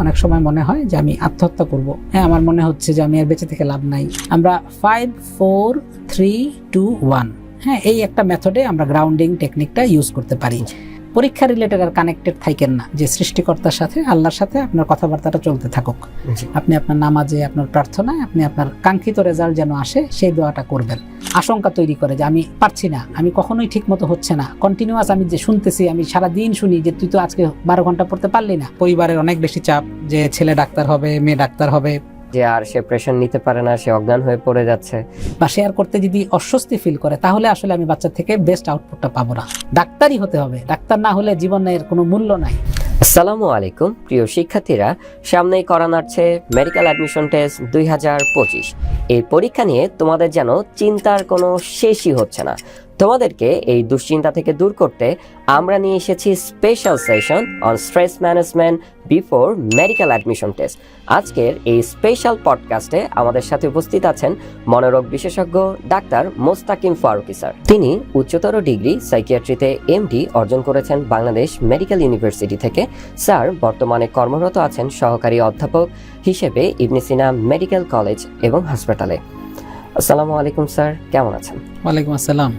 অনেক সময় মনে হয় যে আমি আত্মহত্যা করব। হ্যাঁ, আমার মনে হচ্ছে যে আমি আর বেঁচে থেকে লাভ নাই। আমরা 5 4 3 2 1 হ্যাঁ, এই একটা মেথডে আমরা গ্রাউন্ডিং টেকনিকটা ইউজ করতে পারি। পরীক্ষা রিলেটেড আর কানেক্টেড থাকেন না, যে সৃষ্টিকর্তার সাথে, আল্লাহর সাথে আপনার কথাবার্তাটা চলতে থাকুক। আপনি আপনার নামাজে, আপনার প্রার্থনায় আপনি আপনার কাঙ্ক্ষিত রেজাল্ট যেন আসে সেই দোয়াটা করবেন। আশঙ্কা তৈরি করে যে আমি পারছি না, আমি কখনোই ঠিক মতো হচ্ছে না, কন্টিনিউয়াস আমি যে শুনতেছি, আমি সারা দিন শুনি যে তুই তো আজকে 12 ঘন্টা পড়তে পারলি না। পরিবারের অনেক বেশি চাপ যে ছেলে ডাক্তার হবে, মেয়ে ডাক্তার হবে, যে আর সে প্রেশার নিতে পারে না, সে অজ্ঞান হয়ে পড়ে যাচ্ছে, বা শেয়ার করতে যদি অস্বস্তি ফিল করে, তাহলে আসলে আমি বাচ্চা থেকে বেস্ট আউটপুটটা পাবো না। ডাক্তারই হতে হবে, ডাক্তার না হলে জীবনের কোনো মূল্য নাই। আসসালামু আলাইকুম প্রিয় শিক্ষার্থীরা, সামনেই করা নাড়ছে মেডিকেল অ্যাডমিশন টেস্ট 2025। এই পরীক্ষা নিয়ে তোমাদের যেন চিন্তার কোনো শেষই হচ্ছে না। তোমাদেরকে এই দুশ্চিন্তা থেকে দূর করতে আমরা নিয়ে এসেছি special session on stress management before medical admission test. আজকের এই স্পেশাল পডকাস্টে আমাদের সাথে উপস্থিত আছেন মনোরোগ বিশেষজ্ঞ ডাক্তার মোস্তাকিম ফারুকী স্যার। তিনি উচ্চতর ডিগ্রি সাইকিয়াট্রিতে এমডি অর্জন করেছেন বাংলাদেশ মেডিকেল ইউনিভার্সিটি থেকে। স্যার বর্তমানে কর্মরত আছেন সহকারী অধ্যাপক হিসেবে ইবনে সিনা মেডিকেল কলেজ এবং হাসপাতালে। আসসালামু আলাইকুম স্যার, কেমন আছেন? ওয়ালাইকুম আসসালাম।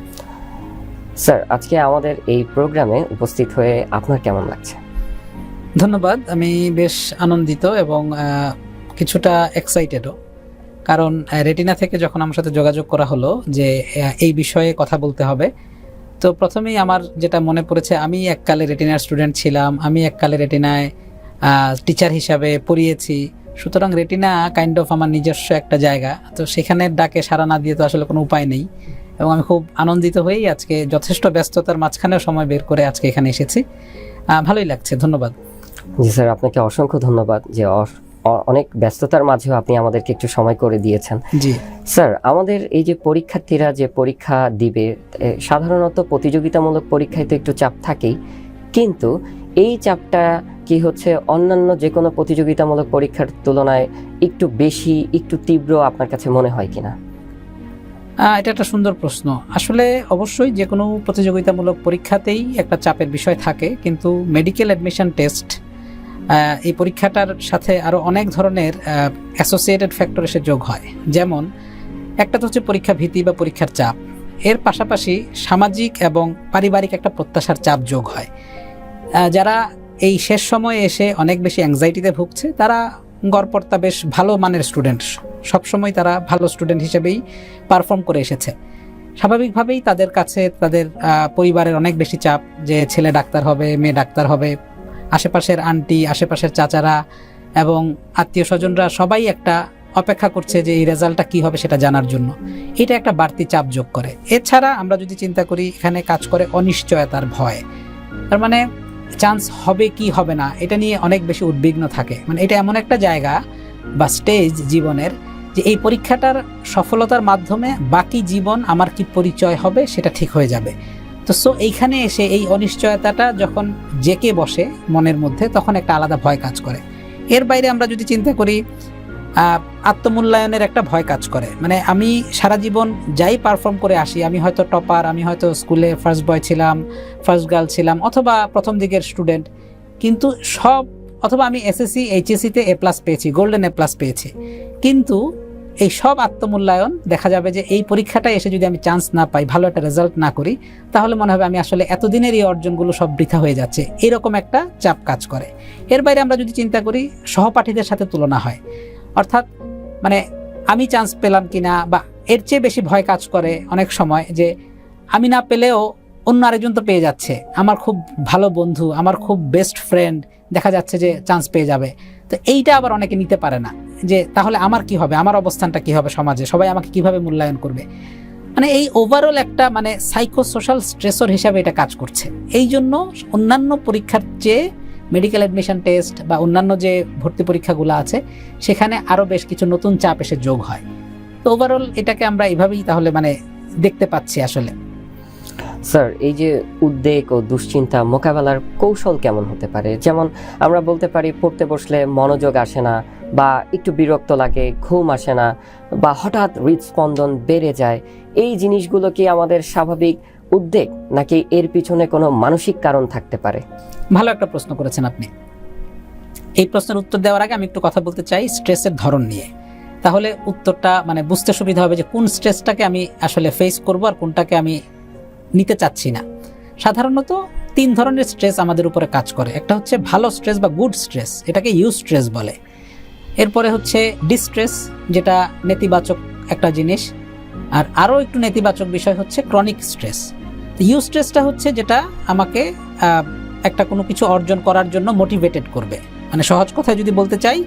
স্যার, আজকে আমাদের এই প্রোগ্রামে উপস্থিত হয়ে আপনার কেমন লাগছে? ধন্যবাদ, আমি বেশ আনন্দিত এবং কিছুটা এক্সাইটেডও। কারণ রেটিনা থেকে যখন আমার সাথে যোগাযোগ করা হলো যে এই বিষয়ে কথা বলতে হবে, তো প্রথমেই আমার যেটা মনে পড়েছে, আমি এককালে রেটিনার স্টুডেন্ট ছিলাম, আমি এককালে রেটিনায় টিচার হিসাবে পড়িয়েছি। সুতরাং রেটিনা কাইন্ড অফ আমার নিজস্ব একটা জায়গা, তো সেখানে ডাকে সাড়া না দিয়ে তো আসলে কোনো উপায় নেই। এবং আমি খুব আনন্দিত হয়েই আজকে যথেষ্ট ব্যস্ততার মাঝখানেও সময় বের করে আজকে এখানে এসেছি। ভালোই লাগছে, ধন্যবাদ। জি স্যার, আপনাকে অসংখ্য ধন্যবাদ যে অনেক ব্যস্ততার মাঝেও আপনি আমাদেরকে একটু সময় করে দিয়েছেন। জি স্যার, আমাদের এই যে পরীক্ষার্থীরা যে পরীক্ষা দিবে, সাধারণত প্রতিযোগিতামূলক পরীক্ষায় তো একটু চাপ থাকেই, কিন্তু এই চাপটা কি হচ্ছে অন্যান্য যে কোনো প্রতিযোগিতামূলক পরীক্ষার তুলনায় একটু বেশি, একটু তীব্র আপনার কাছে মনে হয় কিনা? এটা একটা সুন্দর প্রশ্ন। আসলে অবশ্যই যে কোনো প্রতিযোগিতামূলক পরীক্ষাতেই একটা চাপের বিষয় থাকে, কিন্তু মেডিকেল অ্যাডমিশন টেস্ট এই পরীক্ষাটার সাথে আরও অনেক ধরনের অ্যাসোসিয়েটেড ফ্যাক্টর এসে যোগ হয়। যেমন একটা তো হচ্ছে পরীক্ষা ভীতি বা পরীক্ষার চাপ, এর পাশাপাশি সামাজিক এবং পারিবারিক একটা প্রত্যাশার চাপ যোগ হয়। যারা এই শেষ সময়ে এসে অনেক বেশি অ্যাংজাইটিতে ভুগছে, তারা গড়পড়তা বেশ ভালো মানের স্টুডেন্ট, সবসময় তারা ভালো স্টুডেন্ট হিসেবেই পারফর্ম করে এসেছে। স্বাভাবিকভাবেই তাদের কাছে তাদের পরিবারের অনেক বেশি চাপ, যে ছেলে ডাক্তার হবে, মেয়ে ডাক্তার হবে, আশেপাশের আন্টি, আশেপাশের চাচারা এবং আত্মীয় স্বজনরা সবাই একটা অপেক্ষা করছে যে এই রেজাল্টটা কী হবে সেটা জানার জন্য। এটা একটা বাড়তি চাপ যোগ করে। এছাড়া আমরা যদি চিন্তা করি, এখানে কাজ করে অনিশ্চয়তার ভয়। তার মানে চান্স হবে কি হবে না এটা নিয়ে অনেক বেশি উদ্বিগ্ন থাকে। মানে এটা এমন একটা জায়গা বা স্টেজ জীবনের, যে এই পরীক্ষাটার সফলতার মাধ্যমে বাকি জীবন আমার কি পরিচয় হবে সেটা ঠিক হয়ে যাবে। তো এইখানে এসে এই অনিশ্চয়তাটা যখন জেকে বসে মনের মধ্যে, তখন একটা আলাদা ভয় কাজ করে। এর বাইরে আমরা যদি চিন্তা করি, আত্মমূল্যায়নের একটা ভয় কাজ করে। মানে আমি সারা জীবন যাই পারফর্ম করে আসি, আমি হয়তো টপার, আমি হয়তো স্কুলে ফার্স্ট বয় ছিলাম, ফার্স্ট গার্ল ছিলাম, অথবা প্রথম দিকের স্টুডেন্ট, কিন্তু অথবা আমি এসএসসি এইচএসসিতে A+ পেয়েছি, গোল্ডেন A+ পেয়েছি, কিন্তু এই সব আত্মমূল্যায়ন দেখা যাবে যে এই পরীক্ষাটায় এসে যদি আমি চান্স না পাই, ভালো একটা রেজাল্ট না করি, তাহলে মনে হবে আমি আসলে এতদিনের এই অর্জনগুলো সব বৃথা হয়ে যাচ্ছে। এরকম একটা চাপ কাজ করে। এর বাইরে আমরা যদি চিন্তা করি, সহপাঠীদের সাথে তুলনা হয়, অর্থাৎ মানে আমি চান্স পেলাম কিনা, বা এর চেয়ে বেশি ভয় কাজ করে অনেক সময় যে আমি না পেলেও অন্য আরেকজন তো পেয়ে যাচ্ছে, আমার খুব ভালো বন্ধু, আমার খুব বেস্ট ফ্রেন্ড দেখা যাচ্ছে যে চান্স পেয়ে যাবে। তো এইটা আবার অনেকে নিতে পারে না, যে তাহলে আমার কি হবে, আমার অবস্থানটা কি হবে সমাজে, সবাই আমাকে কিভাবে মূল্যায়ন করবে। মানে এই ওভারঅল একটা মানে সাইকোসোশ্যাল স্ট্রেসর হিসাবে এটা কাজ করছে। এই জন্য অন্যান্য পরীক্ষার চেয়ে মেডিকেল অ্যাডমিশন টেস্ট বা অন্যান্য যে ভর্তি পরীক্ষাগুলো আছে, সেখানে আরও বেশ কিছু নতুন চাপ এসে যোগ হয়। তো ওভারঅল এটাকে আমরা এইভাবেই তাহলে মানে দেখতে পাচ্ছি আসলে। স্যার, এই যে উদ্বেগ ও দুশ্চিন্তা মোকাবেলার কৌশল কেমন হতে পারে? যেমন আমরা বলতে পারি পড়তে বসলে মনোযোগ আসে না, বা একটু বিরক্ত লাগে, ঘুম আসে না, বা হঠাৎ হৃদস্পন্দন বেড়ে যায়। এই জিনিসগুলো কি আমাদের স্বাভাবিক উদ্বেগ, নাকি এর পিছনে কোনো মানসিক কারণ থাকতে পারে? ভালো একটা প্রশ্ন করেছেন আপনি। এই প্রশ্নের উত্তর দেওয়ার আগে আমি একটু কথা বলতে চাই স্ট্রেসের ধরন নিয়ে। তাহলে উত্তরটা মানে বুঝতে সুবিধা হবে যে কোন স্ট্রেসটাকে আমি আসলে ফেস করব আর কোনটাকে আমি নিতে চাচ্ছি না। সাধারণত 3 ধরনের স্ট্রেস আমাদের উপরে কাজ করে। একটা হচ্ছে ভালো স্ট্রেস বা গুড স্ট্রেস, এটাকে ইউ স্ট্রেস বলে। এরপরে হচ্ছে ডিস্ট্রেস, যেটা নেতিবাচক একটা জিনিস। আর আরও একটু নেতিবাচক বিষয় হচ্ছে ক্রনিক স্ট্রেস। ইউ স্ট্রেসটা হচ্ছে যেটা আমাকে একটা কোনো কিছু অর্জন করার জন্য মোটিভেটেড করবে। মানে সহজ কথায় যদি বলতে চাই,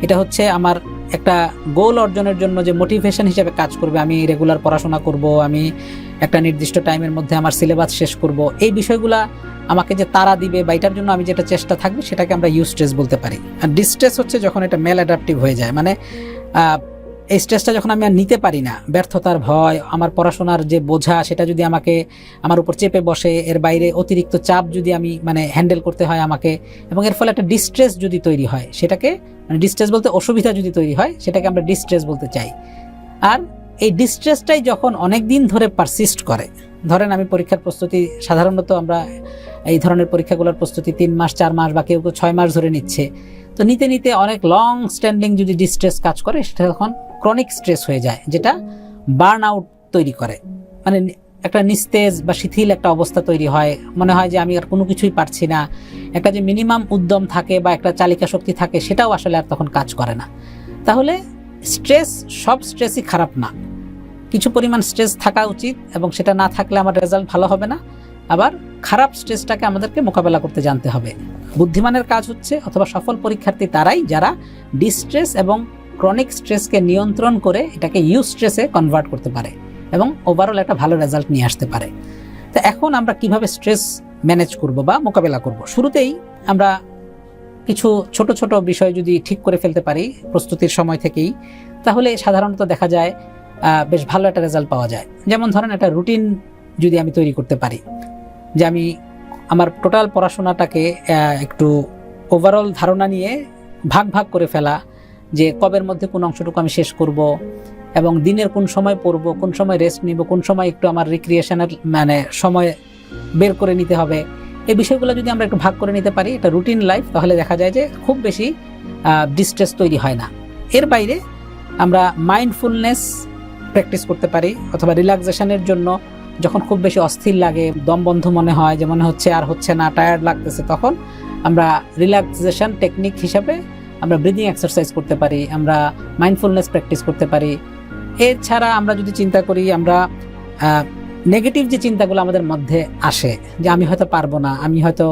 এটা হচ্ছে আমার একটা গোল অর্জনের জন্য যে মোটিভেশন হিসেবে কাজ করবে। আমি রেগুলার পড়াশোনা করব, আমি একটা নির্দিষ্ট টাইমের মধ্যে আমার সিলেবাস শেষ করব, এই বিষয়গুলা আমাকে যে তাড়া দিবে বা এটার জন্য আমি যেটা চেষ্টা থাকবে সেটাকে আমরা ইউ স্ট্রেস বলতে পারি। আর ডিস্ট্রেস হচ্ছে যখন এটা মেল অ্যাডাপটিভ হয়ে যায়, মানে এই স্ট্রেসটা যখন আমি আর নিতে পারি না, ব্যর্থতার ভয়, আমার পড়াশোনার যে বোঝা সেটা যদি আমাকে আমার উপর চেপে বসে, এর বাইরে অতিরিক্ত চাপ যদি আমি মানে হ্যান্ডেল করতে হয় আমাকে, এবং এর ফলে একটা ডিস্ট্রেস যদি তৈরি হয়, সেটাকে মানে ডিস্ট্রেস বলতে অসুবিধা যদি তৈরি হয় সেটাকে আমরা ডিস্ট্রেস বলতে চাই। আর এই ডিস্ট্রেসটাই যখন অনেক দিন ধরে পারসিস্ট করে, ধরেন আমি পরীক্ষার প্রস্তুতি, সাধারণত আমরা এই ধরনের পরীক্ষাগুলোর প্রস্তুতি 3 মাস 4 মাস বা কেউ 6 মাস ধরে নিচ্ছে, তো নিতে নিতে অনেক লং স্ট্যান্ডিং যদি ডিস্ট্রেস কাজ করে সেটা তখন ক্রনিক স্ট্রেস হয়ে যায়, যেটা বার্ন আউট তৈরি করে। মানে একটা নিস্তেজ বা শিথিল একটা অবস্থা তৈরি হয়, মনে হয় যে আমি আর কোনো কিছুই পারছি না। একটা যে মিনিমাম উদ্যম থাকে বা একটা চালিকা শক্তি থাকে সেটাও আসলে আর তখন কাজ করে না। তাহলে স্ট্রেস, সব স্ট্রেসই খারাপ না, কিছু পরিমাণ স্ট্রেস থাকা উচিত এবং সেটা না থাকলে আমার রেজাল্ট ভালো হবে না। আবার খারাপ স্ট্রেসটাকে আমাদেরকে মোকাবেলা করতে জানতে হবে। বুদ্ধিমানের কাজ হচ্ছে অথবা সফল পরীক্ষার্থী তারাই যারা ডিস্ট্রেস এবং ক্রনিক স্ট্রেসকে নিয়ন্ত্রণ করে এটাকে ইউ স্ট্রেসে কনভার্ট করতে পারে এবং ওভারঅল একটা ভালো রেজাল্ট নিয়ে আসতে পারে। তো এখন আমরা কিভাবে স্ট্রেস ম্যানেজ করব বা মোকাবেলা করব? শুরুতেই আমরা কিছু ছোট ছোট বিষয় যদি ঠিক করে ফেলতে পারি প্রস্তুতির সময় থেকেই, তাহলে সাধারণত দেখা যায় বেশ ভালো একটা রেজাল্ট পাওয়া যায়। যেমন ধরেন একটা রুটিন যদি আমি তৈরি করতে পারি, যে আমি আমার টোটাল পড়াশোনাটাকে একটু ওভারঅল ধারণা নিয়ে ভাগ ভাগ করে ফেলা, যে কবের মধ্যে কোন অংশটুকু আমি শেষ করব এবং দিনের কোন সময় পড়ব, কোন সময় রেস্ট নিব, কোন সময় একটু আমার রিক্রিয়েশনের মানে সময় বের করে নিতে হবে, এই বিষয়গুলো যদি আমরা একটু ভাগ করে নিতে পারি, এটা রুটিন লাইফ, তাহলে দেখা যায় যে খুব বেশি ডিস্ট্রেস তৈরি হয় না। এর বাইরে আমরা মাইন্ডফুলনেস প্র্যাকটিস করতে পারি, অথবা রিল্যাক্সেশনের জন্য যখন খুব বেশি অস্থির লাগে, দম বন্ধ মনে হয়, যে মনে হচ্ছে আর হচ্ছে না, টায়ার্ড লাগতেছে, তখন আমরা রিল্যাক্সেশন টেকনিক হিসাবে আমরা ব্রিদিং এক্সারসাইজ করতে পারি, আমরা মাইন্ডফুলনেস প্র্যাকটিস করতে পারি। এছাড়া আমরা যদি চিন্তা করি, আমরা নেগেটিভ যে চিন্তাগুলো আমাদের মধ্যে আসে, যে আমি হয়তো পারবো না, আমি হয়তো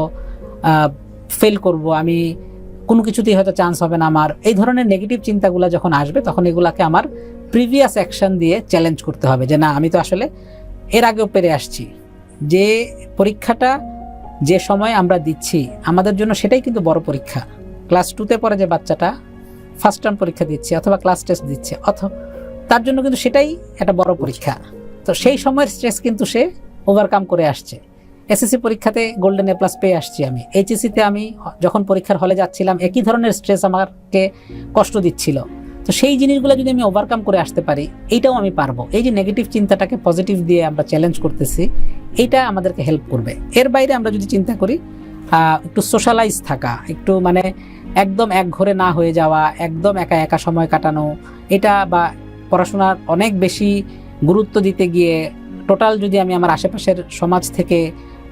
ফেল করব, আমি কোনো কিছুতেই হয়তো চান্স হবে না আমার, এই ধরনের নেগেটিভ চিন্তাগুলো যখন আসবে তখন এগুলাকে আমার প্রিভিয়াস অ্যাকশন দিয়ে চ্যালেঞ্জ করতে হবে, যে না আমি তো আসলে এর আগেও পেরে আসছি, যে পরীক্ষাটা যে সময় আমরা দিচ্ছি আমাদের জন্য সেটাই কিন্তু বড় পরীক্ষা। ক্লাস 2তে পড়ে যে বাচ্চাটা ফার্স্ট টার্ম পরীক্ষা দিচ্ছে অথবা ক্লাস টেস্ট দিচ্ছে, অথবা তার জন্য কিন্তু সেটাই একটা বড় পরীক্ষা। তো সেই সময়ের স্ট্রেস কিন্তু সে ওভারকাম করে আসছে। এসএসসি পরীক্ষাতে গোল্ডেন এ প্লাস পেয়ে আসছি আমি, এইচএসসিতে আমি যখন পরীক্ষার হলে যাচ্ছিলাম একই ধরনের স্ট্রেস আমাকে কষ্ট দিচ্ছিল। তো সেই জিনিসগুলো যদি আমি ওভারকাম করে আসতে পারি, এইটাও আমি পারবো। এই যে নেগেটিভ চিন্তাটাকে পজিটিভ দিয়ে আমরা চ্যালেঞ্জ করতেছি, এইটা আমাদেরকে হেল্প করবে। এর বাইরে আমরা যদি চিন্তা করি, একটু সোশ্যালাইজ থাকা, একটু মানে একদম এক ঘরে না হয়ে যাওয়া, একদম একা একা সময় কাটানো, এটা বা পড়াশোনার অনেক বেশি গুরুত্ব দিতে গিয়ে টোটাল যদি আমি আমার আশেপাশের সমাজ থেকে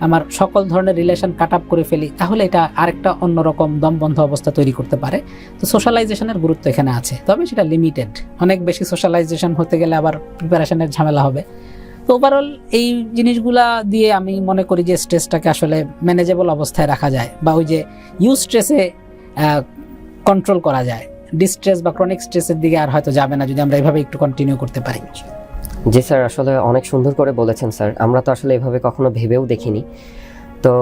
আমার সকল ধরনের রিলেশন কাট আপ করে ফেলি, তাহলে এটা আরেকটা অন্যরকম দমবন্ধ অবস্থা তৈরি করতে পারে। তো সোশ্যালাইজেশনের গুরুত্ব এখানে আছে, তবে সেটা লিমিটেড। অনেক বেশি সোশ্যালাইজেশন হতে গেলে আবার প্রিপারেশনের ঝামেলা হবে। তো ওভারঅল এই জিনিসগুলা দিয়ে আমি মনে করি যে স্ট্রেসটাকে আসলে ম্যানেজেবল অবস্থায় রাখা যায়, বা ওই যে ইউ স্ট্রেসে কন্ট্রোল করা যায়। ডিস্ট্রেস বা ক্রনিক স্ট্রেসের দিকে আর হয়তো যাবে না যদি আমরা এইভাবে একটু কন্টিনিউ করতে পারি। জি স্যার, আসলে অনেক সুন্দর করে বলেছেন স্যার। আমরা তো আসলে এভাবে কখনো ভেবেও দেখিনি। তো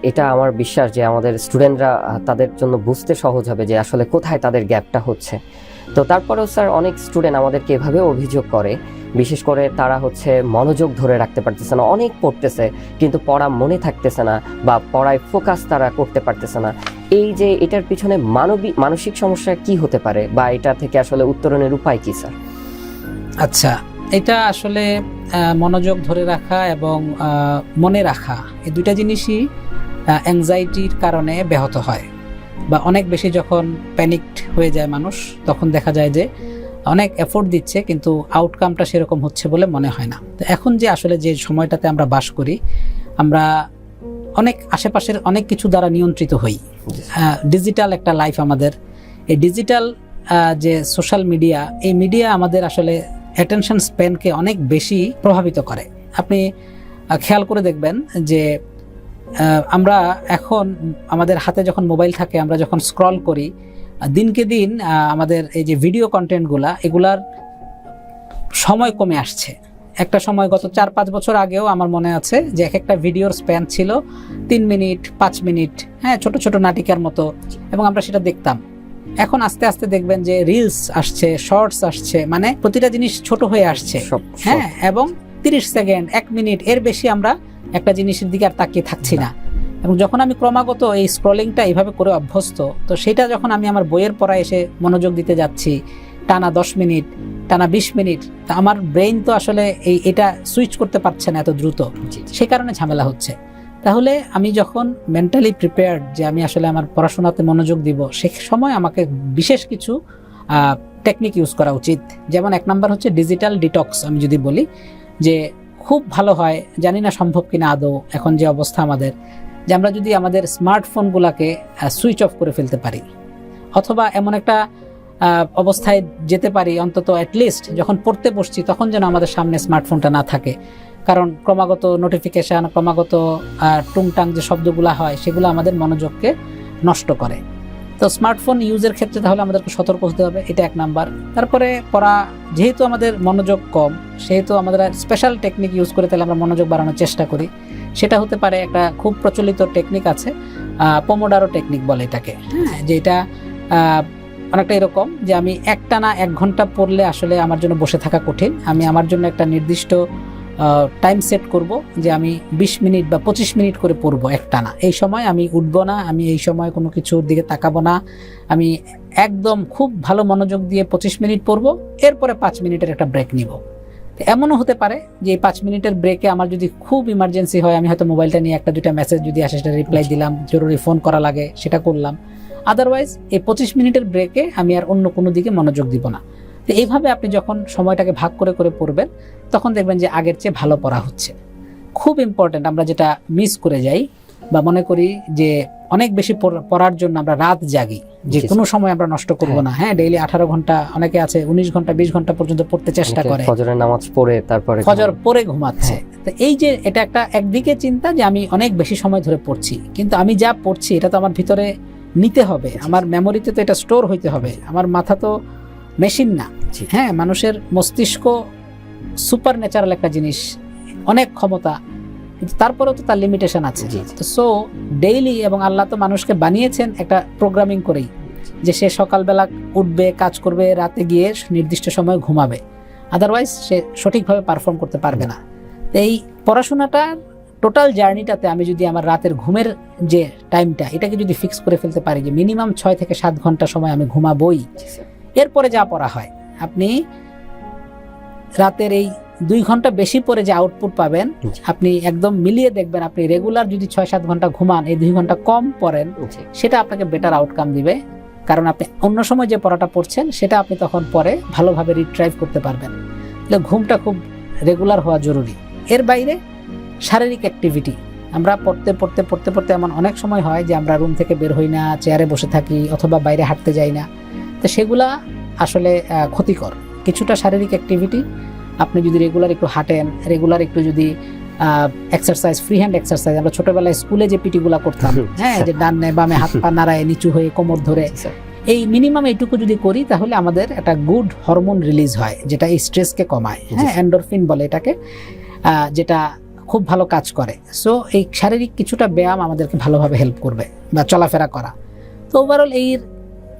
এটা আমার বিশ্বাস যে আমাদের স্টুডেন্টরা তাদের জন্য বুঝতে সহজ হবে যে আসলে কোথায় তাদের গ্যাপটা হচ্ছে। তো তারপরেও স্যার অনেক স্টুডেন্ট আমাদেরকে এভাবে অভিযোগ করে, বিশেষ করে তারা হচ্ছে মনোযোগ ধরে রাখতে পারতেছে না, অনেক পড়তেছে কিন্তু পড়া মনে থাকতেছে না বা পড়ায় ফোকাস তারা করতে পারতেছে না। এই যে এটার পিছনে মানসিক সমস্যা কি হতে পারে, বা এটা থেকে আসলে উত্তরণের উপায় কি স্যার? আচ্ছা, এটা আসলে মনোযোগ ধরে রাখা এবং মনে রাখা, এই দুইটা জিনিসই অ্যাংজাইটির কারণে ব্যাহত হয়। বা অনেক বেশি যখন প্যানিকড হয়ে যায় মানুষ, তখন দেখা যায় যে অনেক এফোর্ট দিচ্ছে কিন্তু আউটকামটা সেরকম হচ্ছে বলে মনে হয় না। তো এখন যে আসলে যে সময়টাতে আমরা বাস করি, আমরা অনেক আশেপাশের অনেক কিছু দ্বারা নিয়ন্ত্রিত হই। ডিজিটাল একটা লাইফ আমাদের। এই ডিজিটাল যে সোশ্যাল মিডিয়া, এই মিডিয়া আমাদের আসলে অ্যাটেনশন স্প্যানকে অনেক বেশি প্রভাবিত করে। আপনি খেয়াল করে দেখবেন যে আমরা এখন আমাদের হাতে যখন মোবাইল থাকে, আমরা যখন স্ক্রল করি, দিনকে দিন আমাদের এই যে ভিডিও কন্টেন্টগুলা, এগুলার সময় কমে আসছে। একটা সময় গত 4-5 বছর আগেও আমার মনে আছে যে এক একটা ভিডিওর স্প্যান ছিল 3 মিনিট 5 মিনিট, হ্যাঁ, ছোট ছোট নাটিকার মতো, এবং আমরা সেটা দেখতাম। এখন আস্তে আস্তে দেখবেন যে রিলস আসছে, শর্টস আসছে, মানে প্রতিটা জিনিস ছোট হয়ে আসছে, হ্যাঁ, এবং 30 সেকেন্ড 1 মিনিট এর বেশি আমরা একটা জিনিসের দিকে আর তাকিয়ে থাকছি না। এবং যখন আমি ক্রমাগত এই স্ক্রলিংটা এইভাবে করে অভ্যস্ত, তো সেটা যখন আমি আমার বইয়ের পড়ায় এসে মনোযোগ দিতে যাচ্ছি টানা 10 মিনিট, টানা 20 মিনিট, তা আমার ব্রেইন তো আসলে এটা সুইচ করতে পারছে না এত দ্রুত, সে কারণে ঝামেলা হচ্ছে। তাহলে আমি যখন মেন্টালি প্রিপেয়ার্ড যে আমি আসলে আমার পড়াশোনাতে মনোযোগ দিব, সে সময় আমাকে বিশেষ কিছু টেকনিক ইউজ করা উচিত। যেমন 1 নাম্বার হচ্ছে ডিজিটাল ডিটক্স। আমি যদি বলি যে খুব ভালো হয়, জানি না সম্ভব কিনা আদৌ এখন যে অবস্থা আমাদের, যে আমরা যদি আমাদের স্মার্টফোনগুলোকে সুইচ অফ করে ফেলতে পারি, অথবা এমন একটা অবস্থায় যেতে পারি অন্তত অ্যাটলিস্ট যখন পড়তে বসছি তখন যেন আমাদের সামনে স্মার্টফোনটা না থাকে। কারণ ক্রমাগত নোটিফিকেশান, ক্রমাগত টুংটাং যে শব্দগুলো হয়, সেগুলো আমাদের মনোযোগকে নষ্ট করে। তো স্মার্টফোন ইউজের ক্ষেত্রে তাহলে আমাদেরকে সতর্ক হতে হবে, এটা 1 নাম্বার। তারপরে পড়া, যেহেতু আমাদের মনোযোগ কম, সেহেতু আমাদের স্পেশাল টেকনিক ইউজ করে তাহলে আমরা মনোযোগ বাড়ানোর চেষ্টা করি। সেটা হতে পারে, একটা খুব প্রচলিত টেকনিক আছে, পোমোডারো টেকনিক বলে এটাকে, হ্যাঁ, যে এটা অনেকটা এরকম যে আমি একটানা 1 ঘন্টা পড়লে আসলে আমার জন্য বসে থাকা কঠিন। আমি আমার জন্য একটা নির্দিষ্ট টাইম সেট করব যে আমি 20 মিনিট বা 25 মিনিট করে পড়বো একটানা। এই সময় আমি উঠবো না, আমি এই সময় কোনো কিছুর দিকে তাকাবো না, আমি একদম খুব ভালো মনোযোগ দিয়ে 25 মিনিট পড়বো, এরপরে 5 মিনিটের একটা ব্রেক নিব। এমনও হতে পারে যে এই 5 মিনিটের ব্রেকে আমার যদি খুব ইমার্জেন্সি হয়, আমি হয়তো মোবাইলটা নিয়ে 1-2টা মেসেজ যদি আসে সেটা রিপ্লাই দিলাম, জরুরি ফোন করা লাগে সেটা করলাম। আদারওয়াইজ এই 25 মিনিটের ব্রেকে আমি আর অন্য কোনো দিকে মনোযোগ দিব না। তো এইভাবে আপনি যখন সময়টাকে ভাগ করে করে পড়বেন, তখন দেখবেন যে আগের চেয়ে ভালো পড়া হচ্ছে। খুব ইম্পর্টেন্ট, আমরা যেটা মিস করে যাই বা মনে করি যে অনেক বেশি পড়ার জন্য আমরা রাত জাগি, যে কোনো সময় আমরা নষ্ট করব না, হ্যাঁ, ডেইলি 18 ঘন্টা, অনেকে আছে 19 ঘন্টা 20 ঘন্টা পর্যন্ত পড়তে চেষ্টা করে, ফজরের নামাজ পড়ে তারপরে ফজর পড়ে ঘুমাচ্ছে। তো এই যে এটা একটা একদিকে চিন্তা যে আমি অনেক বেশি সময় ধরে পড়ছি, কিন্তু আমি যা পড়ছি এটা তো আমার ভিতরে নিতে হবে, আমার মেমোরিতে তো এটা স্টোর হইতে হবে। আমার মাথা তো মেশিন না, হ্যাঁ, মানুষের মস্তিষ্ক সুপার ন্যাচারাল একটা জিনিস, অনেক ক্ষমতা, কিন্তু তারপরেও তো তার লিমিটেশন আছে। তো সো ডেইলি, এবং আল্লাহ তো মানুষকে বানিয়েছেন একটা প্রোগ্রামিং করেই, যে সে সকালবেলা উঠবে, কাজ করবে, রাতে গিয়ে নির্দিষ্ট সময় ঘুমাবে, আদারওয়াইজ সে সঠিকভাবে পারফর্ম করতে পারবে না। এই পড়াশোনাটার টোটাল জার্নিটাতে আমি যদি আমার রাতের ঘুমের যে টাইমটা, এটাকে যদি ফিক্স করে ফেলতে পারি যে মিনিমাম 6 থেকে 7 ঘন্টা সময় আমি ঘুমাবই, এরপরে যা পড়া হয়, আপনি রাতের এই 2 ঘন্টা বেশি পরে যে আউটপুট পাবেন, আপনি একদম মিলিয়ে দেখবেন, আপনি রেগুলার যদি 6-7 ঘন্টা ঘুমান, এই 2 ঘন্টা কম পড়েন, সেটা আপনাকে বেটার আউটকাম দিবে। কারণ আপনি অন্য সময় যে পড়াটা পড়ছেন, সেটা আপনি তখন পরে ভালোভাবে রিট্রাইভ করতে পারবেন। তাহলে ঘুমটা খুব রেগুলার হওয়া জরুরি। এর বাইরে শারীরিক অ্যাক্টিভিটি, আমরা পড়তে পড়তে পড়তে পড়তে এমন অনেক সময় হয় যে আমরা রুম থেকে বের হই না, চেয়ারে বসে থাকি, অথবা বাইরে হাঁটতে যাই না। তো সেগুলা আসলে ক্ষতিকর। কিছুটা শারীরিক অ্যাক্টিভিটি আপনি যদি রেগুলার একটু হাঁটেন, রেগুলার একটু যদি এক্সারসাইজ, ফ্রি হ্যান্ড এক্সারসাইজ, আমরা ছোটবেলায় স্কুলে যে পিটিগুলা করতাম, হ্যাঁ, যে ডানে বামে হাত পা নাড়ায়, নিচু হয়ে, কোমর ধরে, এই মিনিমাম এইটুকু যদি করি, তাহলে আমাদের একটা গুড হরমোন রিলিজ হয়, যেটা এই স্ট্রেসকে কমায়, হ্যাঁ, এন্ডোরফিন বলে এটাকে, যেটা খুব ভালো কাজ করে। সো এই শারীরিক কিছুটা ব্যায়াম আমাদেরকে ভালোভাবে হেল্প করবে, বা চলাফেরা করা। তো ওভারঅল এই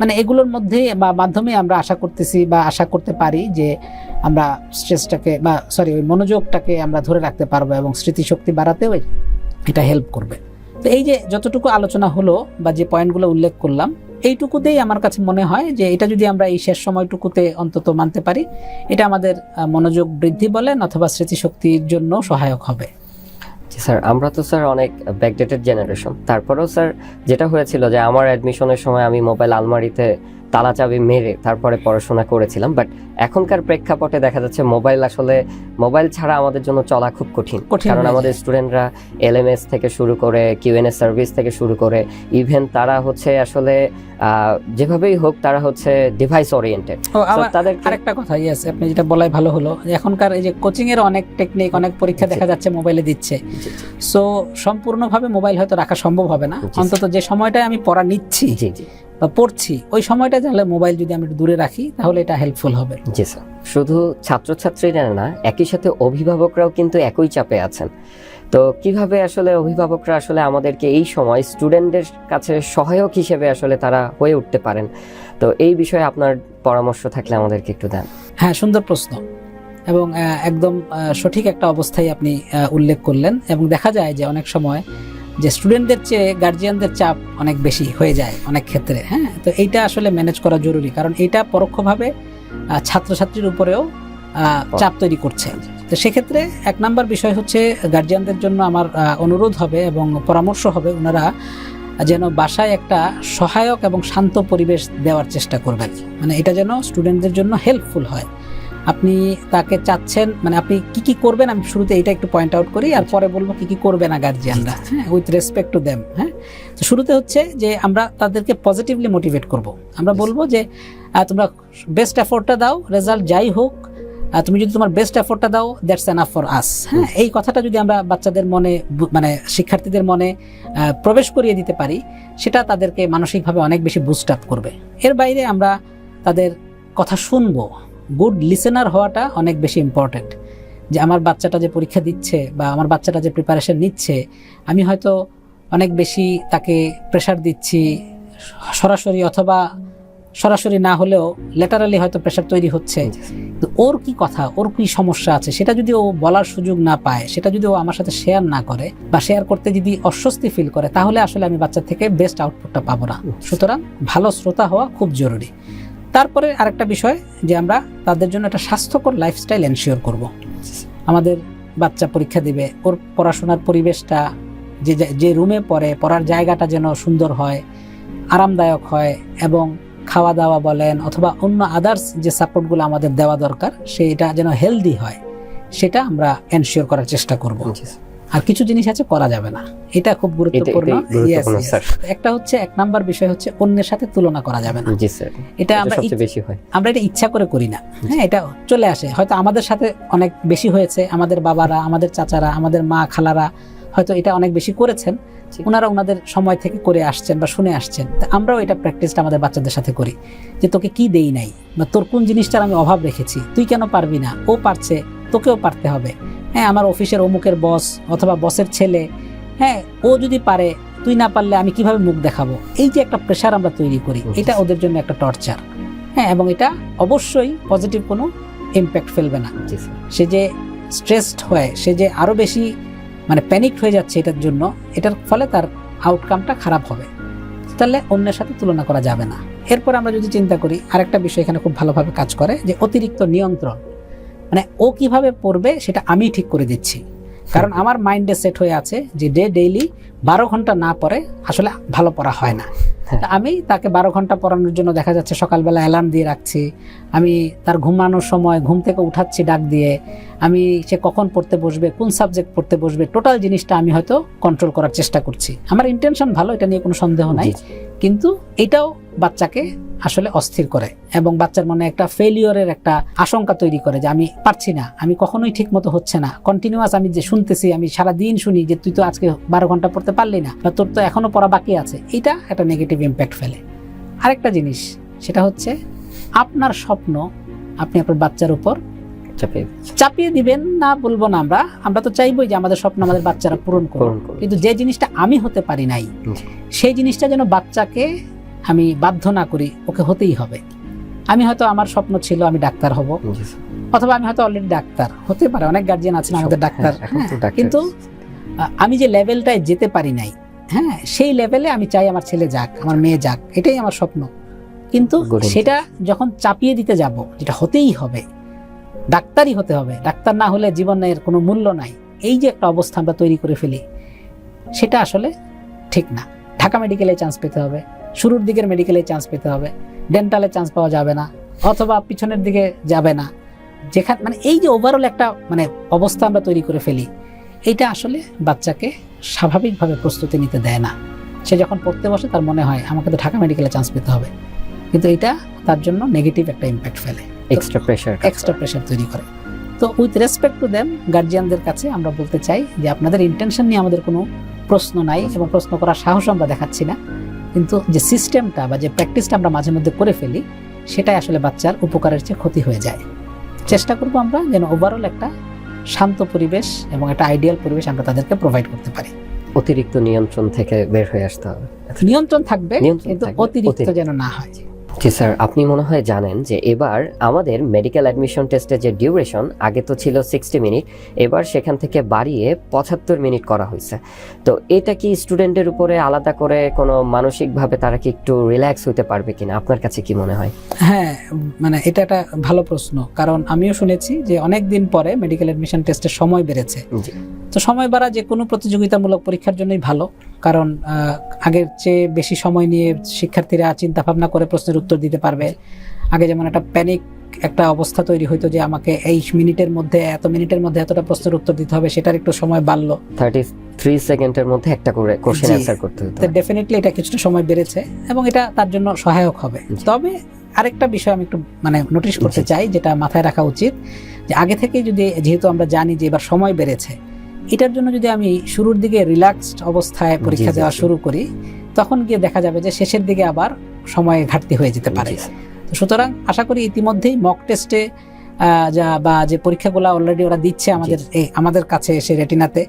মানে এগুলোর মধ্যে বা মাধ্যমে আমরা আশা করতেছি বা আশা করতে পারি যে আমরা স্ট্রেসটাকে বা ওই মনোযোগটাকে আমরা ধরে রাখতে পারবো, এবং স্মৃতিশক্তি বাড়াতেও এটা হেল্প করবে। তো এই যে যতটুকু আলোচনা হলো বা যে পয়েন্টগুলো উল্লেখ করলাম, এইটুকুতেই আমার কাছে মনে হয় যে এটা যদি আমরা এই শেষ সময়টুকুতে অন্তত মানতে পারি, এটা আমাদের মনোযোগ বৃদ্ধি বলেন অথবা স্মৃতিশক্তির জন্য সহায়ক হবে। স্যার আমরা তো স্যার অনেক ব্যাকডেটেড জেনারেশন, তারপরেও স্যার যেটা হয়েছিল যে আমার অ্যাডমিশনের সময় আমি মোবাইল আলমারিতে তালা চাবি মেরে তারপরে পড়াশোনা করেছিলাম, বাট এখনকার প্রেক্ষাপটে দেখা যাচ্ছে মোবাইল ছাড়া আমাদের জন্য চলা খুব কঠিন। কারণ আমাদের স্টুডেন্টরা এলএমএস থেকে শুরু করে কিউএনএ সার্ভিস থেকে শুরু করে ইভেন তারা হচ্ছে আসলে যেভাবেই হোক তারা হচ্ছে ডিভাইস ওরিয়েন্টেড। তাদের আরেকটা কথা, ইয়েস, আপনি যেটা বলাই ভালো হলো, এখনকার এই যে কোচিং এর অনেক টেকনিক, অনেক পরীক্ষা দেখা যাচ্ছে মোবাইলে দিচ্ছে। সো সম্পূর্ণভাবে মোবাইল হয়তো রাখা সম্ভব হবে না, অন্তত যে সময়টায় আমি পড়া নিচ্ছি বা পড়ছি ওই সময়টা তাহলে মোবাইল যদি আমি দূরে রাখি তাহলে এটা হেল্পফুল হবে। জি স্যার, শুধু ছাত্রছাত্রীরা না, একই সাথে অভিভাবকরাও কিন্তু একই চাপে আছেন। তো কিভাবে আসলে অভিভাবকরা আসলে আমাদেরকে এই সময় স্টুডেন্টদের কাছে সহায়ক হিসেবে আসলে তারা হয়ে উঠতে পারেন, তো এই বিষয়ে আপনার পরামর্শ থাকলে আমাদেরকে একটু দেন। হ্যাঁ, সুন্দর প্রশ্ন এবং একদম সঠিক একটা অবস্থায় আপনি উল্লেখ করলেন। এবং দেখা যায় যে অনেক সময় যে স্টুডেন্টদের চেয়ে গার্জিয়ানদের চাপ অনেক বেশি হয়ে যায় অনেক ক্ষেত্রে। হ্যাঁ, তো এইটা আসলে ম্যানেজ করা জরুরি, কারণ এইটা পরোক্ষভাবে ছাত্রছাত্রীর উপরেও চাপ তৈরি করছে। তো সেক্ষেত্রে এক নাম্বার বিষয় হচ্ছে গার্জিয়ানদের জন্য আমার অনুরোধ হবে এবং পরামর্শ হবে, ওনারা যেন বাসায় একটা সহায়ক এবং শান্ত পরিবেশ দেওয়ার চেষ্টা করবেন। মানে এটা যেন স্টুডেন্টদের জন্য হেল্পফুল হয়। আপনি তাকে চাচ্ছেন, মানে আপনি কি কি করবেন, আমি শুরুতে এটা একটু পয়েন্ট আউট করি, আর পরে বলবো কি কি করবে না গার্জিয়ানরা, হ্যাঁ, উইথ রেসপেক্ট টু দেম। হ্যাঁ, তো শুরুতে হচ্ছে যে আমরা তাদেরকে পজিটিভলি মোটিভেট করব। আমরা বলবো যে তোমরা বেস্ট এফোর্টটা দাও, রেজাল্ট যাই হোক তুমি যদি তোমার বেস্ট এফোর্টটা দাও, দ্যাটস এনাফ ফর আস। হ্যাঁ, এই কথাটা যদি আমরা বাচ্চাদের মনে, মানে শিক্ষার্থীদের মনে প্রবেশ করিয়ে দিতে পারি, সেটা তাদেরকে মানসিকভাবে অনেক বেশি বুস্ট আপ করবে। এর বাইরে আমরা তাদের কথা শুনবো। গুড লিসেনার হওয়াটা অনেক বেশি ইম্পর্টেন্ট। যে আমার বাচ্চাটা যে পরীক্ষা দিচ্ছে বা আমার বাচ্চাটা যে প্রিপারেশন নিচ্ছে, আমি হয়তো অনেক বেশি তাকে প্রেশার দিচ্ছি সরাসরি, অথবা সরাসরি না হলেও ল্যাটারালি হয়তো প্রেশার তৈরি হচ্ছে। তো ওর কি কথা, ওর কি সমস্যা আছে, সেটা যদি ও বলার সুযোগ না পায়, সেটা যদি ও আমার সাথে শেয়ার না করে বা শেয়ার করতে যদি অস্বস্তি ফিল করে, তাহলে আসলে আমি বাচ্চা থেকে বেস্ট আউটপুটটা পাবো না। সুতরাং ভালো শ্রোতা হওয়া খুব জরুরি। তারপরে আরেকটা বিষয় যে আমরা তাদের জন্য একটা স্বাস্থ্যকর লাইফস্টাইল এনশিওর করব। আমাদের বাচ্চা পরীক্ষা দিবে, ওর পড়াশোনার পরিবেশটা, যে রুমে পড়ে পড়ার জায়গাটা যেন সুন্দর হয়, আরামদায়ক হয়, এবং খাওয়া দাওয়া বলেন অথবা অন্য আদার্স যে সাপোর্টগুলো আমাদের দেওয়া দরকার সেটা যেন হেলদি হয়, সেটা আমরা এনশিওর করার চেষ্টা করব। আর কিছু জিনিস আছে করা যাবে না, এটা খুব গুরুত্বপূর্ণ। একটা হচ্ছে, এক নাম্বার বিষয় হচ্ছে অন্যের সাথে তুলনা করা যাবে না। এটা আমরা এটা ইচ্ছা করে করি না। হ্যাঁ, এটা চলে আসে, হয়তো আমাদের সাথে অনেক বেশি হয়েছে, আমাদের বাবারা, আমাদের চাচারা, আমাদের মা খালারা হয়তো এটা অনেক বেশি করেছেন, ওনারা ওনাদের সময় থেকে করে আসছেন বা শুনে আসছেন। আমরাও এটা প্র্যাকটিসটা আমাদের বাচ্চাদের সাথে করি, যে তোকে কি দেই নাই বা তোর কোন জিনিসটার আমি অভাব রেখেছি, তুই কেন পারবি না, ও পারছে, তোকেও পারতে হবে। হ্যাঁ, আমার অফিসের অমুকের বস অথবা বসের ছেলে, হ্যাঁ, ও যদি পারে, তুই না পারলে আমি কিভাবে মুখ দেখাবো, এই যে একটা প্রেশার আমরা তৈরি করি, এটা ওদের জন্য একটা টর্চার। হ্যাঁ, এবং এটা অবশ্যই পজিটিভ কোনো ইম্প্যাক্ট ফেলবে না। সে যে স্ট্রেসড হয়, সে যে আরো বেশি মানে প্যানিক হয়ে যাচ্ছে এটার জন্য, এটার ফলে তার আউটকামটা খারাপ হবে। তাহলে অন্যের সাথে তুলনা করা যাবে না। এরপর আমরা যদি চিন্তা করি, আরেকটা বিষয় এখানে খুব ভালোভাবে কাজ করে, যে অতিরিক্ত নিয়ন্ত্রণ। মানে ও কিভাবে পড়বে সেটা আমি ঠিক করে দিচ্ছি, কারণ আমার মাইন্ডে সেট হয়ে আছে যে ডেইলি 12 ঘন্টা না পড়ে আসলে ভালো পড়া হয় না। আমি তাকে 12 ঘন্টা পড়ানোর জন্য দেখা যাচ্ছে সকালবেলা অ্যালার্ম দিয়ে রাখছি, আমি তার ঘুমানোর সময় ঘুম থেকে উঠাচ্ছি ডাক দিয়ে, আমি সে কখন পড়তে বসবে, কোন সাবজেক্ট পড়তে বসবে, টোটাল জিনিসটা আমি হয়তো কন্ট্রোল করার চেষ্টা করছি। আমার ইন্টেনশন ভালো, এটা নিয়ে কোনো সন্দেহ নাই, কিন্তু এটাও বাচ্চাকে আসলে অস্থির করে এবং বাচ্চার মনে একটা ফেলিওরের একটা আশঙ্কা তৈরি করে, যে আমি পারছি না, আমি কখনোই ঠিক মতো হচ্ছে না, কন্টিনিউয়াস আমি যে শুনতেছি, আমি সারাদিন শুনি যে তুই তো আজকে 12 ঘন্টা পড়তে পারলি না বা তোর তো এখনো পড়া বাকি আছে, এটা একটা নেগেটিভ ইম্প্যাক্ট ফেলে। আরেকটা জিনিস, সেটা হচ্ছে আপনার স্বপ্ন আপনি আপনার বাচ্চার উপর চাপিয়ে দিবেন না, বলবো না। আমরা তো চাইবই যে আমাদের স্বপ্ন আমাদের বাচ্চারা পূরণ করুন, কিন্তু যে জিনিসটা আমি হতে পারি নাই, সেই জিনিসটা যেন বাচ্চাকে আমি বাধ্য না করি, ওকে হতেই হবে। আমি হয়তো আমার স্বপ্ন ছিল আমি ডাক্তার হব, অথবা আমি হয়তো অলরেডি ডাক্তার, হতে পারে অনেক গার্জিয়ান আছেন আমাদের ডাক্তার, কিন্তু আমি যে লেভেলটায় যেতে পারি নাই, হ্যাঁ, সেই লেভেলে আমি চাই আমার ছেলে যাক, আমার মেয়ে যাক, এটাই আমার স্বপ্ন। কিন্তু সেটা যখন চাপিয়ে দিতে যাব, যেটা হতেই হবে, ডাক্তারই হতে হবে, ডাক্তার না হলে জীবনের কোনো মূল্য নাই, এই যে একটা অবস্থা আমরা তৈরি করে ফেলি, সেটা আসলে ঠিক না। ঢাকা মেডিকেলে চান্স পেতে হবে, শুরুর দিকের মেডিকেলে চান্স পেতে হবে, ডেন্টালে চান্স পাওয়া যাবে না, অথবা পিছনের দিকে যাবে না। যেখানে মানে এই যে ওভারঅল একটা মানে অবস্থা আমরা তৈরি করে ফেলি, এইটা আসলে বাচ্চাকে স্বাভাবিকভাবে প্রস্তুতি নিতে দেয় না। সে যখন পড়তে বসে তার মনে হয় আমাকে তো ঢাকা মেডিকেলে চান্স পেতে হবে, কিন্তু এটা তার জন্য নেগেটিভ একটা ইম্প্যাক্ট ফেলে, এক্সট্রা প্রেশার তৈরি করে। তো উইথ রেসপেক্ট টু দেম, গার্জিয়ানদের কাছে আমরা বলতে চাই যে আপনাদের ইন্টেনশন নিয়ে আমাদের কোনো প্রশ্ন নাই এবং প্রশ্ন করার সাহস আমরা দেখাচ্ছি না, কিন্তু যে সিস্টেমটা বা যে প্র্যাকটিসটা আমরা মাঝে মধ্যে করে ফেলি, সেটাই আসলে বাচ্চার উপকারের চেয়ে ক্ষতি হয়ে যায়। চেষ্টা করবো আমরা যেন ওভারঅল একটা শান্ত পরিবেশ এবং একটা আইডিয়াল পরিবেশ আমরা তাদেরকে প্রোভাইড করতে পারি। অতিরিক্ত নিয়ন্ত্রণ থেকে বের হয়ে আসতে হবে। নিয়ন্ত্রণ থাকবে, কিন্তু অতিরিক্ত যেন না হয়। জি স্যার, আপনি মনে হয় জানেন যে এবার আমাদের মেডিকেল অ্যাডমিশন টেস্টের যে ডিউরেশন, আগে তো ছিল 60 মিনিট, এবার সেখান থেকে বাড়িয়ে 75 মিনিট করা হয়েছে। তো এটা কি স্টুডেন্টের উপরে আলাদা করে কোনো মানসিকভাবে তারা কি একটু রিল্যাক্স হতে পারবে কিনা, আপনার কাছে কি মনে হয়? হ্যাঁ, মানে এটা একটা ভালো প্রশ্ন, কারণ আমিও শুনেছি যে অনেক দিন পরে মেডিকেল অ্যাডমিশন টেস্টের সময় বেড়েছে। তো সময় বাড়া যে কোনো প্রতিযোগিতামূলক পরীক্ষার জন্যই ভালো, কারণ আগের চেয়ে বেশি সময় নিয়ে শিক্ষার্থীরা চিন্তা ভাবনা করে প্রশ্নের উত্তর দিতে পারবে। আগে যেমন একটা প্যানিক একটা অবস্থা তৈরি হইতো যে আমাকে এই মিনিটের মধ্যে এতটা প্রশ্নের উত্তর দিতে হবে, সেটার একটু সময় বাড়লো। 33 সেকেন্ডের মধ্যে একটা করে কোশ্চেন অ্যানসার করতে হতো। ডেফিনেটলি এটা কিছুটা সময় বেড়েছে এবং এটা তার জন্য সহায়ক হবে। তবে আরেকটা বিষয় আমি একটু মানে নোটিশ করতে চাই, যেটা মাথায় রাখা উচিত, যে আগে থেকে যদি, যেহেতু আমরা জানি যে এবার সময় বেড়েছে, এটার জন্য যদি আমি শুরুর দিকে রিল্যাক্সড অবস্থায় পরীক্ষা দেওয়া শুরু করি, তখন গিয়ে দেখা যাবে যে শেষের দিকে আবার সময় ঘাটতি হয়ে যেতে পারে। তো সুতরাং আশা করি ইতিমধ্যেই মক টেস্টে বা যে পরীক্ষাগুলো অলরেডি ওরা দিচ্ছে আমাদের কাছে এসে রেটিনাতে,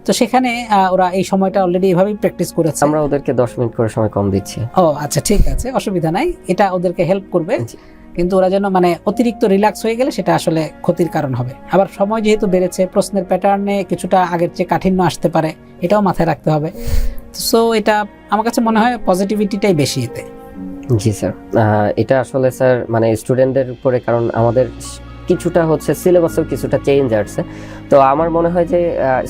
তো সেখানে ওরা এই সময়টা অলরেডি এভাবেই প্র্যাকটিস করেছে। আমরা ওদেরকে 10 মিনিট করে সময় কম দিচ্ছি। ও আচ্ছা, ঠিক আছে, অসুবিধা নাই, এটা ওদেরকে হেল্প করবে। কিন্তু ওরা যেন মানে অতিরিক্ত রিল্যাক্স হয়ে গেলে সেটা আসলে ক্ষতির কারণ হবে। আবার সময় যেহেতু বেড়েছে, প্রশ্নের প্যাটার্নে কিছুটা আগের চেয়ে কাঠিন্য আসতে পারে, এটাও মাথায় রাখতে হবে। সো এটা আমার কাছে মনে হয় পজিটিভিটিটাই বেশি এতে। জি স্যার, এটা আসলে স্যার মানে স্টুডেন্টদের উপরে, কারণ আমাদের কিছুটা হচ্ছে সিলেবাসেও কিছুটা চেঞ্জ আসছে, তো আমার মনে হয় যে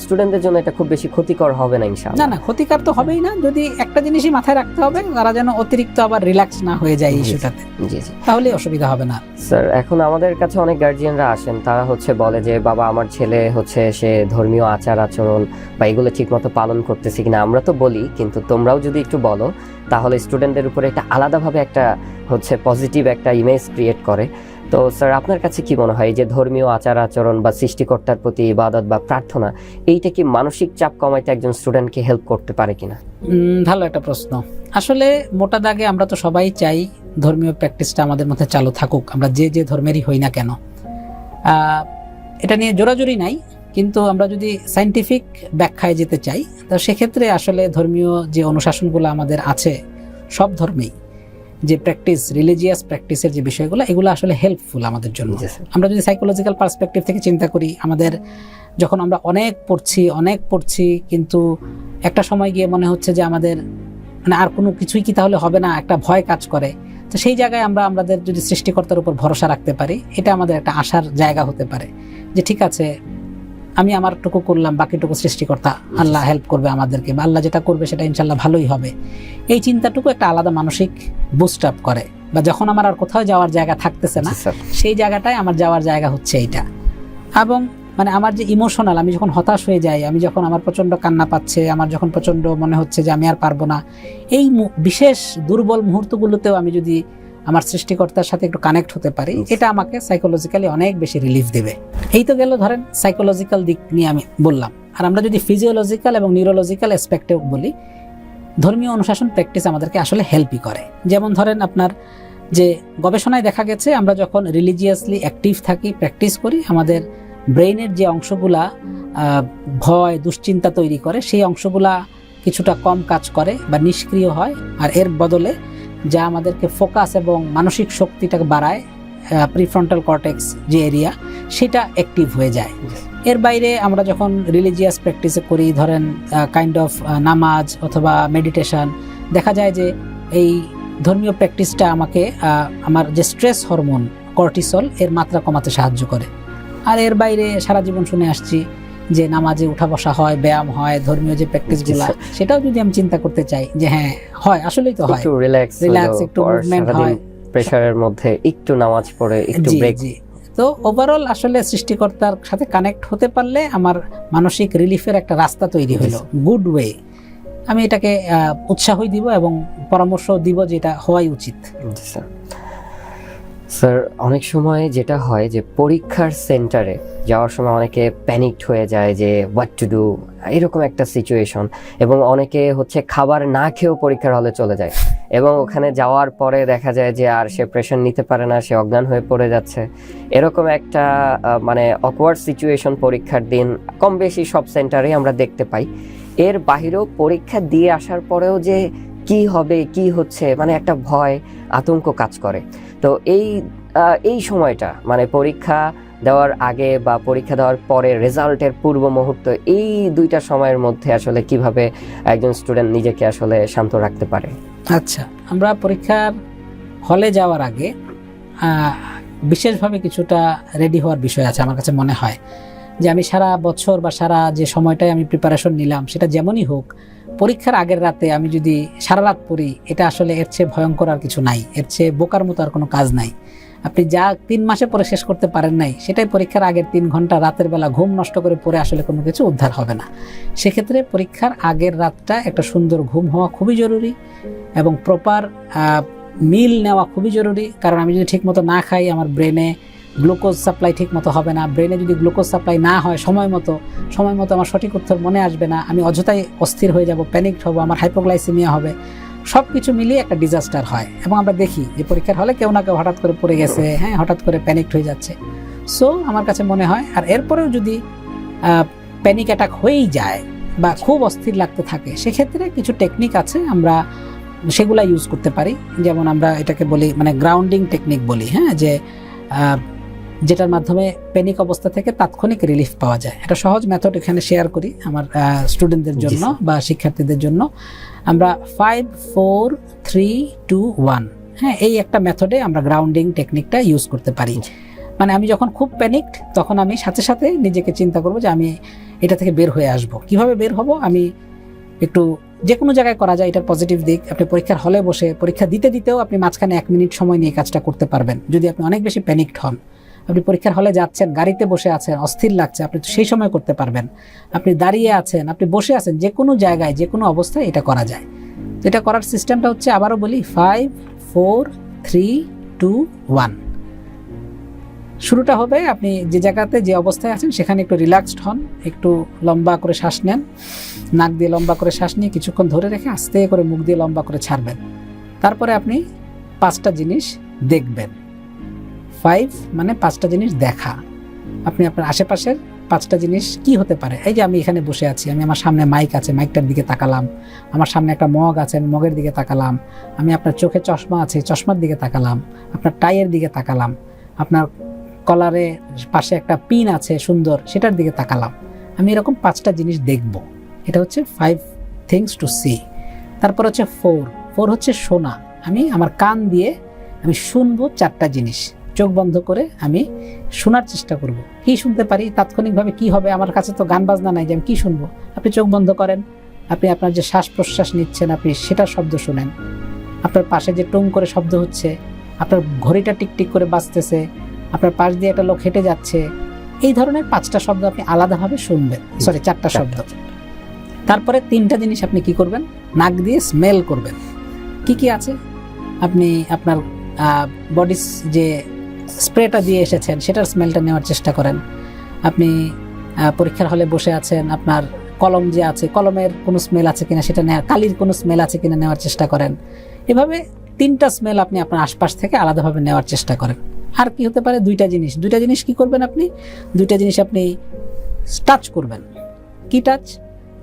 স্টুডেন্টদের জন্য এটা খুব বেশি ক্ষতিকর হবে না ইনশাআল্লাহ। না, ক্ষতিকর তো হবেই না, যদি একটা জিনিসই মাথায় রাখতে হবে, তারা যেন অতিরিক্ত আবার রিল্যাক্স না হয়ে যায় ইস্যুটাতে, তাহলে অসুবিধা হবে না। স্যার, এখন আমাদের কাছে অনেক গার্জিয়ানরা আসেন, তারা হচ্ছে বলে যে বাবা আমার ছেলে হচ্ছে সে ধর্মীয় আচার আচরণ বা এগুলো ঠিকমতো পালন করতেছে কিনা। আমরা তো বলি, কিন্তু তোমরাও যদি একটু বলো তাহলে স্টুডেন্টদের উপরে একটা আলাদাভাবে একটা হচ্ছে পজিটিভ একটা ইমেজ ক্রিয়েট করে। তো স্যার, আপনার কাছে কি মনে হয় যে ধর্মীয় আচার আচরণ বা সৃষ্টিকর্তার প্রতি ইবাদত বা প্রার্থনা, এইটা কি মানসিক চাপ কমাইতে একজন স্টুডেন্টকে হেল্প করতে পারে কিনা? ভালো একটা প্রশ্ন। আসলে মোটা দাগে আমরা তো সবাই চাই ধর্মীয় প্র্যাকটিসটা আমাদের মধ্যে চালু থাকুক, আমরা যে ধর্মেরই হই না কেন। এটা নিয়ে জোরাজুরি নাই, কিন্তু আমরা যদি সায়েন্টিফিক ব্যাখ্যায় যেতে চাই, তো সেক্ষেত্রে আসলে ধর্মীয় যে অনুশাসনগুলো আমাদের আছে সব ধর্মেই, যে প্র্যাকটিস, রিলিজিয়াস প্র্যাকটিসের যে বিষয়গুলো, এগুলো আসলে হেল্পফুল আমাদের জন্য। আমরা যদি সাইকোলজিক্যাল পার্সপেক্টিভ থেকে চিন্তা করি, আমাদের যখন আমরা অনেক পড়ছি কিন্তু একটা সময় গিয়ে মনে হচ্ছে যে আমাদের মানে আর কোনো কিছুই কি তাহলে হবে না, একটা ভয় কাজ করে। তো সেই জায়গায় আমাদের যদি সৃষ্টিকর্তার উপর ভরসা রাখতে পারি, এটা আমাদের একটা আশার জায়গা হতে পারে, যে ঠিক আছে আমি আমারটুকু করলাম, বাকিটুকু সৃষ্টিকর্তা আল্লাহ হেল্প করবে আমাদেরকে, বা আল্লাহ যেটা করবে সেটা ইনশাল্লাহ ভালোই হবে। এই চিন্তাটুকু একটা আলাদা মানসিক বুস্ট আপ করে। বা যখন আমার আর কোথাও যাওয়ার জায়গা থাকতেছে না, সেই জায়গাটায় আমার যাওয়ার জায়গা হচ্ছে এইটা। এবং মানে আমার যে ইমোশনাল, আমি যখন হতাশ হয়ে যাই, আমি যখন আমার প্রচণ্ড কান্না পাচ্ছে, আমার যখন প্রচণ্ড মনে হচ্ছে যে আমি আর পারবো না, এই বিশেষ দুর্বল মুহূর্তগুলোতেও আমি যদি আমার সৃষ্টিকর্তার সাথে একটু কানেক্ট হতে পারি, এটা আমাকে সাইকোলজিক্যালি অনেক বেশি রিলিফ দেবে। এই তো গেল ধরেন সাইকোলজিক্যাল দিক নিয়ে আমি বললাম। আর আমরা যদি ফিজিওলজিক্যাল এবং নিউরোলজিক্যাল অ্যাসপেক্টেও বলি, ধর্মীয় অনুশাসন প্র্যাকটিস আমাদেরকে আসলে হেল্পই করে। যেমন ধরেন আপনার যে গবেষণায় দেখা গেছে, আমরা যখন রিলিজিয়াসলি অ্যাক্টিভ থাকি, প্র্যাকটিস করি, আমাদের ব্রেইনের যে অংশগুলা ভয় দুশ্চিন্তা তৈরি করে, সেই অংশগুলা কিছুটা কম কাজ করে বা নিষ্ক্রিয় হয়, আর এর বদলে যা আমাদেরকে ফোকাস এবং মানসিক শক্তিটাকে বাড়ায়, প্রিফ্রন্টাল কর্টেক্স যে এরিয়া, সেটা অ্যাক্টিভ হয়ে যায়। এর বাইরে আমরা যখন রিলিজিয়াস প্র্যাকটিসে করি, ধরেন কাইন্ড অফ নামাজ অথবা মেডিটেশন, দেখা যায় যে এই ধর্মীয় প্র্যাকটিসটা আমাকে আমার যে স্ট্রেস হরমোন কর্টিসল এর মাত্রা কমাতে সাহায্য করে। আর এর বাইরে সারা জীবন শুনে আসছি যে নামাজে উঠা বসা হয়, ব্যায়াম হয়, ধর্মীয় যে প্র্যাকটিসগুলো, সেটাও যদি আমি চিন্তা করতে চাই যে হ্যাঁ হয়, আসলেই তো হয়, একটু রিল্যাক্স, একটু মুভমেন্ট হয়, প্রেসারের মধ্যে একটু নামাজ পড়ে একটু ব্রেক। তো ওভারঅল আসলে সৃষ্টিকর্তার সাথে কানেক্ট হতে পারলে আমার মানসিক রিলিফের একটা রাস্তা তৈরি হলো, গুড ওয়ে। আমি এটাকে উৎসাহই দিব এবং পরামর্শ দিব যে এটা হওয়াই উচিত। স্যার, অনেক সময় যেটা হয় যে পরীক্ষার সেন্টারে যাওয়ার সময় অনেকে প্যানিকড হয়ে যায় যে হোয়াট টু ডু, এরকম একটা সিচুয়েশন, এবং অনেকে হচ্ছে খাবার না খেয়েও পরীক্ষার হলে চলে যায়, এবং ওখানে যাওয়ার পরে দেখা যায় যে আর সে প্রেশার নিতে পারে না, সে অজ্ঞান হয়ে পড়ে যাচ্ছে। এরকম একটা মানে অকওয়ার্ড সিচুয়েশন পরীক্ষার দিন কম বেশি সব সেন্টারেই আমরা দেখতে পাই। এর বাহিরেও পরীক্ষা দিয়ে আসার পরেও যে কি হবে কি হচ্ছে, মানে একটা ভয় আতঙ্ক কাজ করে। তো এই সময়টা মানে পরীক্ষা দেওয়ার আগে বা পরীক্ষা দেওয়ার পরে রেজাল্টের পূর্ব মুহূর্ত, এই দুইটা সময়ের মধ্যে আসলে কিভাবে একজন স্টুডেন্ট নিজেকে আসলে শান্ত রাখতে পারে? আচ্ছা, আমরা পরীক্ষার হলে যাওয়ার আগে বিশেষভাবে কিছুটা রেডি হওয়ার বিষয় আছে। আমার কাছে মনে হয় যে আমি সারা বছর বা সারা যে সময়টায় আমি প্রিপারেশন নিলাম সেটা যেমনই হোক, পরীক্ষার আগের রাতে আমি যদি সারা রাত পড়ি, এটা আসলে এর চেয়ে ভয়ঙ্কর আর কিছু নাই, এর চেয়ে বোকার মতো আর কোনো কাজ নাই। আপনি যা 3 মাসে পরে শেষ করতে পারেন নাই, সেটাই পরীক্ষার আগের 3 ঘন্টা রাতের বেলা ঘুম নষ্ট করে পড়ে আসলে কোনো কিছু উদ্ধার হবে না। সেক্ষেত্রে পরীক্ষার আগের রাতটা একটা সুন্দর ঘুম হওয়া খুবই জরুরি এবং প্রপার মিল নেওয়া খুবই জরুরি। কারণ আমি যদি ঠিকমতো না খাই, আমার ব্রেনে গ্লুকোজ সাপ্লাই ঠিক মতো হবে না। ব্রেনে যদি গ্লুকোজ সাপ্লাই না হয় সময় মতো আমার সঠিক উত্তর মনে আসবে না, আমি অযথাই অস্থির হয়ে যাব, প্যানিকড হব, আমার হাইপোগ্লাইসেমিয়া হবে। সব কিছু মিলিয়ে একটা ডিজাস্টার হয় এবং আমরা দেখি যে পরীক্ষার হলে কেউ না কেউ হঠাৎ করে পড়ে গেছে, হ্যাঁ, হঠাৎ করে প্যানিকড হয়ে যাচ্ছে। সো আমার কাছে মনে হয়, আর এরপরেও যদি প্যানিক অ্যাটাক হয়েই যায় বা খুব অস্থির লাগতে থাকে, সেক্ষেত্রে কিছু টেকনিক আছে, আমরা সেগুলা ইউজ করতে পারি। যেমন আমরা এটাকে বলি মানে গ্রাউন্ডিং টেকনিক বলি, হ্যাঁ, যে যেটার মাধ্যমে প্যানিক অবস্থা থেকে তাৎক্ষণিক রিলিফ পাওয়া যায়। একটা সহজ মেথড এখানে শেয়ার করি আমার স্টুডেন্টদের জন্য বা শিক্ষার্থীদের জন্য। আমরা 5 4 3 2 1, হ্যাঁ, এই একটা মেথডে আমরা গ্রাউন্ডিং টেকনিকটা ইউজ করতে পারি। মানে আমি যখন খুব প্যানিকড, তখন আমি সাথে সাথে নিজেকে চিন্তা করব যে আমি এটা থেকে বের হয়ে আসব। কিভাবে বের হব? আমি একটু যে কোনো জায়গায় করা যায়, এটার পজিটিভ দিক। আপনি পরীক্ষার হলে বসে পরীক্ষা দিতেও আপনি মাঝখানে 1 মিনিট সময় নিয়ে কাজটা করতে পারবেন। যদি আপনি অনেক বেশি প্যানিকড হন, আপনি পরীক্ষার হলে যাচ্ছেন, গাড়িতে বসে আছেন, অস্থির লাগছে, আপনি তো সেই সময় করতে পারবেন। আপনি দাঁড়িয়ে আছেন, আপনি বসে আছেন, যে কোনো জায়গায় যে কোনো অবস্থায় এটা করা যায়। এটা করার সিস্টেমটা হচ্ছে, আবারও বলি, 5 4 3 2 1। শুরুটা হবে, আপনি যে জায়গাতে যে অবস্থায় আছেন সেখানে একটু রিল্যাক্সড হন, একটু লম্বা করে শ্বাস নেন, নাক দিয়ে লম্বা করে শ্বাস নিয়ে কিছুক্ষণ ধরে রেখে আস্তে করে মুখ দিয়ে লম্বা করে ছাড়বেন। তারপরে আপনি 5টা জিনিস দেখবেন। 5 মানে 5টা জিনিস দেখা। আপনি আপনার আশেপাশের 5টা জিনিস কি হতে পারে? এই যে আমি এখানে বসে আছি, আমি আমার সামনে মাইক আছে, মাইকটার দিকে তাকালাম। আমার সামনে একটা মগ আছে, আমি মগের দিকে তাকালাম। আমি আপনার চোখে চশমা আছে, চশমার দিকে তাকালাম। আপনার টাইয়ের দিকে তাকালাম। আপনার কলারে পাশে একটা পিন আছে সুন্দর, সেটার দিকে তাকালাম। আমি এরকম 5টা জিনিস দেখব। এটা হচ্ছে 5 থিংস টু সি। তারপর হচ্ছে 4 হচ্ছে শোনা। আমি আমার কান দিয়ে আমি শুনবো 4টা জিনিস, চোখ বন্ধ করে আমি শোনার চেষ্টা করব। কি শুনতে পারি? তাৎক্ষণিকভাবে কি হবে? আমার কাছে তো গান বাজনা নাই যে আমি কি শুনবো। আপনি চোখ বন্ধ করেন, আপনি আপনার যে শ্বাস প্রশ্বাস নিচ্ছেন, আপনি সেটার শব্দ শুনেন। আপনার পাশে যে টুং করে শব্দ হচ্ছে, আপনার ঘড়িটা টিকটিক করে বাজতেছে, আপনার পাশ দিয়ে একটা লোক হেঁটে যাচ্ছে, এই ধরনের 5টা শব্দ আপনি আলাদাভাবে শুনবেন। 4টা শব্দ। তারপরে 3টা জিনিস আপনি কি করবেন? নাক দিয়ে স্মেল করবেন। কি কি আছে? আপনি আপনার বডি যে স্প্রেটা দিয়ে এসেছেন সেটার স্মেলটা নেওয়ার চেষ্টা করেন। আপনি পরীক্ষার হলে বসে আছেন, আপনার কলম যে আছে, কলমের কোনো স্মেল আছে কিনা সেটা নেওয়ার, কালির কোনো স্মেল আছে কিনা নেওয়ার চেষ্টা করেন। এভাবে 3টা স্মেল আপনি আপনার আশপাশ থেকে আলাদাভাবে নেওয়ার চেষ্টা করেন। আর কি হতে পারে? 2টা জিনিস কি করবেন আপনি? 2টা জিনিস আপনি টাচ করবেন। কি টাচ?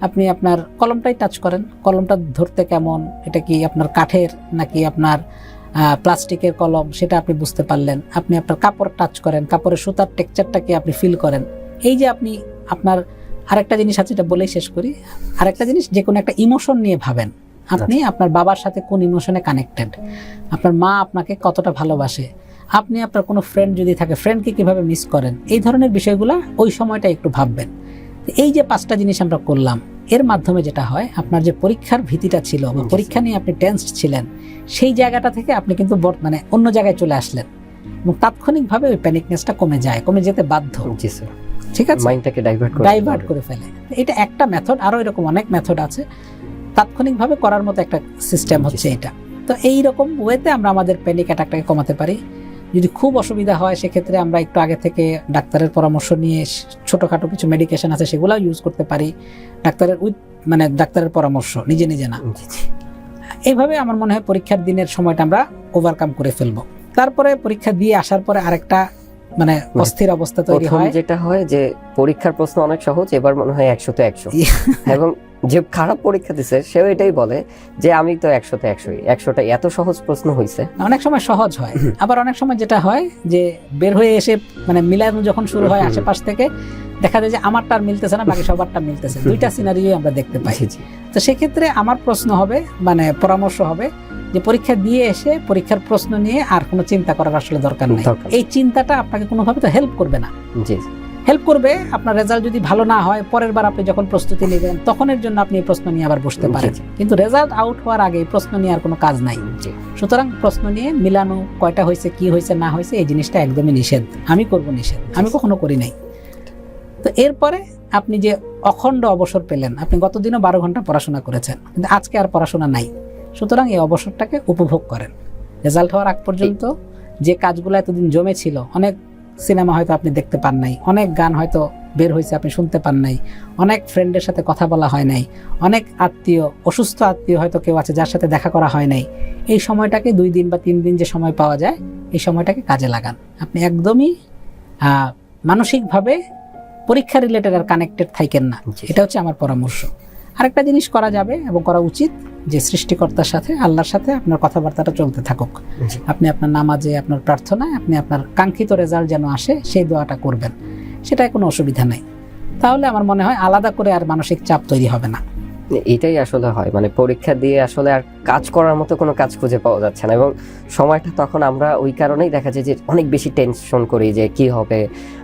আপনি আপনার কলমটাই টাচ করেন। কলমটা ধরতে কেমন, এটা কি আপনার কাঠের নাকি আপনার প্লাস্টিকের কলম, সেটা আপনি বুঝতে পারলেন। আপনি আপনার কাপড় টাচ করেন, কাপড়ের সুতার টেক্সচারটাকে আপনি ফিল করেন। এই যে আপনি আপনার আরেকটা জিনিস আছে, এটা বলেই শেষ করি। আরেকটা জিনিস, যে কোনো একটা ইমোশন নিয়ে ভাবেন। আপনি আপনার বাবার সাথে কোন ইমোশনে কানেক্টেড, আপনার মা আপনাকে কতটা ভালোবাসে, আপনি আপনার কোনো ফ্রেন্ড যদি থাকে, ফ্রেন্ডকে কিভাবে মিস করেন, এই ধরনের বিষয়গুলো ওই সময়টা একটু ভাববেন। এই যে 5টা জিনিস আমরা করলাম, এর মাধ্যমে যেটা হয়, আপনার যে পরীক্ষার ভীতিটা ছিল বা পরীক্ষা নিয়ে আপনি টেন্সড ছিলেন, সেই জায়গাটা থেকে আপনি কিন্তু মানে অন্য জায়গায় চলে আসলেন এবং তাৎক্ষণিকভাবে ওই প্যানিকনেসটা কমে যায়, কমে যেতে বাধ্য। জি স্যার, ঠিক আছে, মাইন্ডটাকে ডাইভার্ট করে ফেলে। এটা একটা মেথড, আরো এরকম অনেক মেথড আছে তাৎক্ষণিকভাবে করার মতো একটা সিস্টেম হচ্ছে এটা। তো এই রকম ওয়েতে আমরা আমাদের প্যানিক অ্যাটাকটাকে কমাতে পারি। যদি খুব অসুবিধা হয় সেক্ষেত্রে আমরা একটু আগে থেকে ডাক্তারের পরামর্শ নিয়ে ছোটখাটো কিছু মেডিকেশন আছে সেগুলোও ইউজ করতে পারি, ডাক্তারের পরামর্শ, নিজে নিজে না। এইভাবে আমার মনে হয় পরীক্ষার দিনের সময়টা আমরা ওভারকাম করে ফেলবো। তারপরে পরীক্ষা দিয়ে আসার পরে আরেকটা মানে অস্থির অবস্থা তৈরি হয়। যেটা হয় যে পরীক্ষার প্রশ্ন অনেক সহজ, এবার মনে হয় 100-তে 100, এবং যে খারাপ পরীক্ষা দিছে সেও এটাই বলে যে আমি তো 100-তে 100টা এত সহজ প্রশ্ন হয়েছে। অনেক সময় সহজ হয়, আবার অনেক সময় যেটা হয় যে বের হয়ে এসে মানে মিলানো যখন শুরু হয় আশেপাশ থেকে, দেখা যায় যে আমারটা আর মিলতেছে না, বাকি সবারটা মিলতেছে। দুইটা সিনারিও আমরা দেখতে পাই। তো সেক্ষেত্রে আমার প্রশ্ন হবে, মানে পরামর্শ হবে যে পরীক্ষা দিয়ে এসে পরীক্ষার প্রশ্ন নিয়ে আর কোনো চিন্তা করার আসলে দরকার নেই। এই চিন্তাটা আপনাকে কোনোভাবে তো হেল্প করবে না। হেল্প করবে আপনার রেজাল্ট যদি ভালো না হয়, পরের বার আপনি যখন প্রস্তুতি নেবেন তখনের জন্য আপনি এই প্রশ্ন নিয়ে আবার বসতে পারেন, কিন্তু রেজাল্ট আউট হওয়ার আগে প্রশ্ন নিয়ে আর কোনো কাজ নাই। সুতরাং প্রশ্ন নিয়ে মিলানো, কয়টা হয়েছে, কি হয়েছে না হয়েছে, এই জিনিসটা একদমই নিষেধ। আমি করব নিষেধ, আমি কখনো করি নাই। তো এরপরে আপনি যে অখণ্ড অবসর পেলেন, আপনি গতদিনও 12 ঘন্টা পড়াশোনা করেছেন, কিন্তু আজকে আর পড়াশোনা নাই। সুতরাং এই অবসরটাকে উপভোগ করেন। রেজাল্ট হওয়ার আগ পর্যন্ত যে কাজগুলো এতদিন জমে ছিল, অনেক সিনেমা হয়তো আপনি দেখতে পান নাই, অনেক গান হয়তো বের হয়েছে আপনি শুনতে পান নাই, অনেক ফ্রেন্ডের সাথে কথা বলা হয় নাই, অনেক আত্মীয়, অসুস্থ আত্মীয় হয়তো কেউ আছে যার সাথে দেখা করা হয় নাই। এই সময়টাকে 2 দিন বা 3 দিন যে সময় পাওয়া যায়, এই সময়টাকে কাজে লাগান। আপনি একদমই মানসিকভাবে পরীক্ষা রিলেটেড আর কানেক্টেড থাকেন না। এটা হচ্ছে আমার পরামর্শ। আরেকটা জিনিস করা যাবে এবং করা উচিত, যে সৃষ্টিকর্তার সাথে, আল্লাহর সাথে আপনার কথাবার্তাটা চলতে থাকুক। আপনি আপনার নামাজে, আপনার প্রার্থনায় আপনি আপনার কাঙ্ক্ষিত রেজাল্ট যেন আসে সেই দোয়াটা করবেন, সেটায় কোনো অসুবিধা নাই। তাহলে আমার মনে হয় আলাদা করে আর মানসিক চাপ তৈরি হবে না। এটাই আসলে হয়, মানে পরীক্ষা দিয়ে আসলে আর কাজ করার মতো কোনো কাজ খুঁজে পাওয়া যাচ্ছে না, এবং সময়টা তখন আমরা ওই কারণেই দেখা যায় যে অনেক বেশি টেনশন করি যে কি হবে,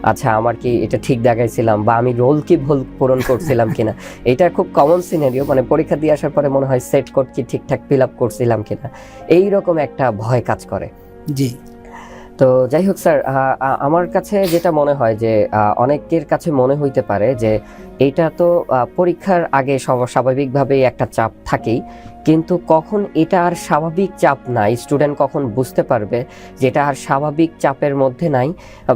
আচ্ছা আমার কি এটা ঠিক দেখাইছিলাম, বা আমি রোল কি ভুল পূরণ করছিলাম কিনা। এটা খুব কমন সিনারিও, মানে পরীক্ষা দিয়ে আসার পরে মনে হয় সেট কোড কি ঠিকঠাক ফিল আপ করছিলাম কিনা, এইরকম একটা ভয় কাজ করে। জি। তো যাই হোক স্যার, আমার কাছে যেটা মনে হয় যে অনেকের কাছে মনে হইতে পারে যে এটা তো পরীক্ষার আগে স্বাভাবিকভাবেই একটা চাপ থাকেই, কিন্তু কখন এটা আর স্বাভাবিক চাপ নাই, স্টুডেন্ট কখন বুঝতে পারবে যেটা আর স্বাভাবিক চাপের মধ্যে নাই,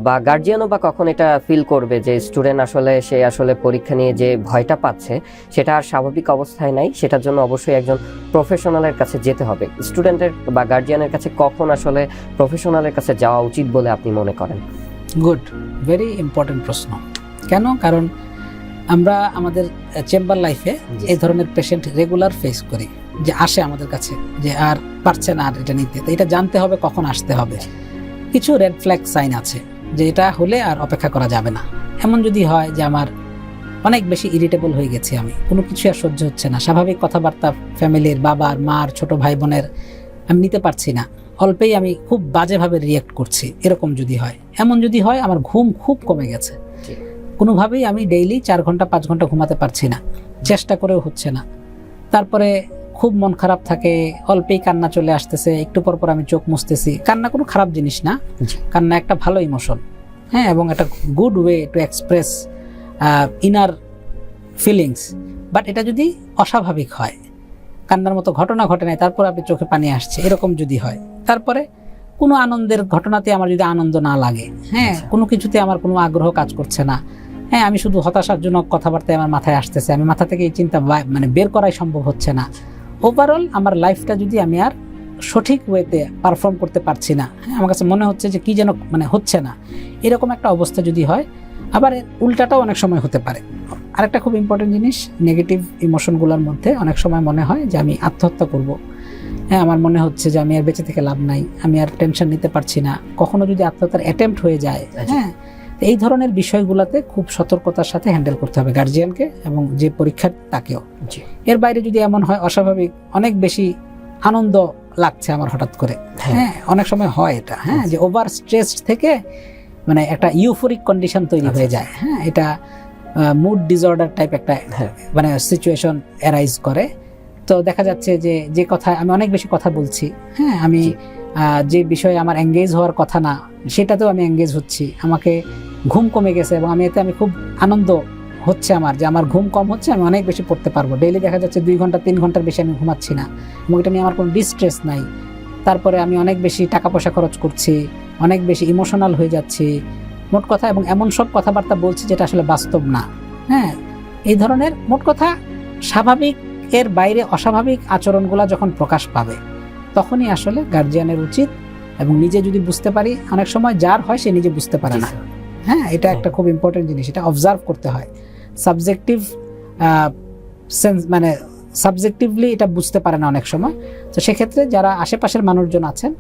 বা গার্জিয়ানও বা কখন এটা ফিল করবে যে স্টুডেন্ট সে আসলে পরীক্ষা নিয়ে যে ভয়টা পাচ্ছে সেটা আর স্বাভাবিক অবস্থায় নাই, সেটার জন্য অবশ্যই একজন প্রফেশনালের কাছে যেতে হবে। স্টুডেন্টের বা গার্জিয়ানের কাছে কখন আসলে প্রফেশনালের কাছে যাওয়া উচিত বলে আপনি মনে করেন? গুড, ভেরি ইম্পর্টেন্ট প্রশ্ন। কেন? কারণ আমরা আমাদের চেম্বার লাইফে এই ধরনের পেশেন্ট রেগুলার ফেস করি, যে আসে আমাদের কাছে যে আর পারছে না আর এটা নিতে। তো এটা জানতে হবে কখন আসতে হবে। কিছু রেড ফ্ল্যাগ সাইন আছে যে এটা হলে আর অপেক্ষা করা যাবে না। এমন যদি হয় যে আমার অনেক বেশি ইরিটেবল হয়ে গেছি, আমি কোনো কিছু আর সহ্য হচ্ছে না, স্বাভাবিক কথাবার্তা ফ্যামিলির, বাবার, মার, ছোট ভাই বোনের আমি নিতে পারছি না, অল্পেই আমি খুব বাজেভাবে রিয়েক্ট করছি, এরকম যদি হয়, এমন যদি হয় আমার ঘুম খুব কমে গেছে, কোনোভাবেই আমি ডেইলি 4 ঘন্টা 5 ঘন্টা ঘুমাতে পারছি না, চেষ্টা করেও হচ্ছে না, তারপরে খুব মন খারাপ থাকে, অল্পেই কান্না চলে আসতেছে, একটু পর পর আমি চোখ মুছতেছি। কান্না কোনো খারাপ জিনিস না, কান্না একটা ভালো ইমোশন, হ্যাঁ, এবং একটা good way to express inner feelings. But এটা যদি অস্বাভাবিক হয়, কান্নার মতো ঘটনা ঘটে নাই, তারপর আপনি চোখে পানি আসছে, এরকম যদি হয়, তারপরে কোনো আনন্দের ঘটনাতে আমার যদি আনন্দ না লাগে, হ্যাঁ, কোনো কিছুতে আমার কোনো আগ্রহ কাজ করছে না, হ্যাঁ, আমি শুধু হতাশাজনক কথাবার্তায় আমার মাথায় আসতেছে, আমি মাথা থেকে এই চিন্তা মানে বের করাই সম্ভব হচ্ছে না, ওভারঅল আমার লাইফটা যদি আমি আর সঠিক ওয়েতে পারফর্ম করতে পারছি না, হ্যাঁ, আমার কাছে মনে হচ্ছে যে কি যেন মানে হচ্ছে না, এরকম একটা অবস্থা যদি হয়, আবার উল্টাটাও অনেক সময় হতে পারে। আরেকটা খুব ইম্পর্টেন্ট জিনিস, নেগেটিভ ইমোশনগুলোর মধ্যে অনেক সময় মনে হয় যে আমি আত্মহত্যা করব, হ্যাঁ, আমার মনে হচ্ছে যে আমি আর বেঁচে থেকে লাভ নাই, আমি আর টেনশন নিতে পারছি না, কখনো যদি আত্মহত্যার অ্যাটেম্প্ট হয়ে যায়, হ্যাঁ, এই ধরনের বিষয়গুলোতে খুব সতর্কতার সাথে হ্যান্ডেল করতে হবে গার্জিয়ানকে এবং যে পরীক্ষার্থী তাকেও। এর বাইরে যদি এমন হয় অস্বাভাবিক অনেক বেশি আনন্দ লাগছে আমার হঠাৎ করে, হ্যাঁ, অনেক সময় হয় এটা, হ্যাঁ, যে ওভার স্ট্রেস থেকে মানে একটা ইউফোরিক কন্ডিশন তৈরি হয়ে যায়, হ্যাঁ, এটা মুড ডিসঅর্ডার টাইপ একটা হ্যাঁ। মানে সিচুয়েশন অ্যারাইজ করে। তো দেখা যাচ্ছে যে কথা আমি অনেক বেশি কথা বলছি, হ্যাঁ, আমি জি। যে বিষয়ে আমার এঙ্গেজ হওয়ার কথা না সেটাতেও আমি এঙ্গেজ হচ্ছি, আমাকে ঘুম কমে গেছে এবং আমি খুব আনন্দ হচ্ছে আমার যে আমার ঘুম কম হচ্ছে, আমি অনেক বেশি পড়তে পারবো। ডেইলি দেখা যাচ্ছে 2 ঘন্টা 3 ঘন্টার বেশি আমি ঘুমাচ্ছি না এবং এটা নিয়ে আমার কোনো ডিস্ট্রেস নাই। তারপরে আমি অনেক বেশি টাকা পয়সা খরচ করছি, অনেক বেশি ইমোশনাল হয়ে যাচ্ছি, মোট কথা, এবং এমন সব কথাবার্তা বলছি যেটা আসলে বাস্তব না। হ্যাঁ, এই ধরনের মোট কথা স্বাভাবিক এর বাইরে অস্বাভাবিক আচরণগুলো যখন প্রকাশ পাবে তখনই আসলে গার্জিয়ানের উচিত, এবং নিজে যদি বুঝতে পারি, অনেক সময় যার হয় সে নিজে বুঝতে পারে জি, না। স্যার। হ্যাঁ, এটা একটা খুব ইম্পর্টেন্ট জিনিস, এটা অবজার্ভ করতে হয়। সাবজেক্টিভ সেন্স মানে সাবজেক্টিভলি এটা বুঝতে পারে না অনেক সময়। তো সেক্ষেত্রে যারা আশেপাশের মানুষজন আছেন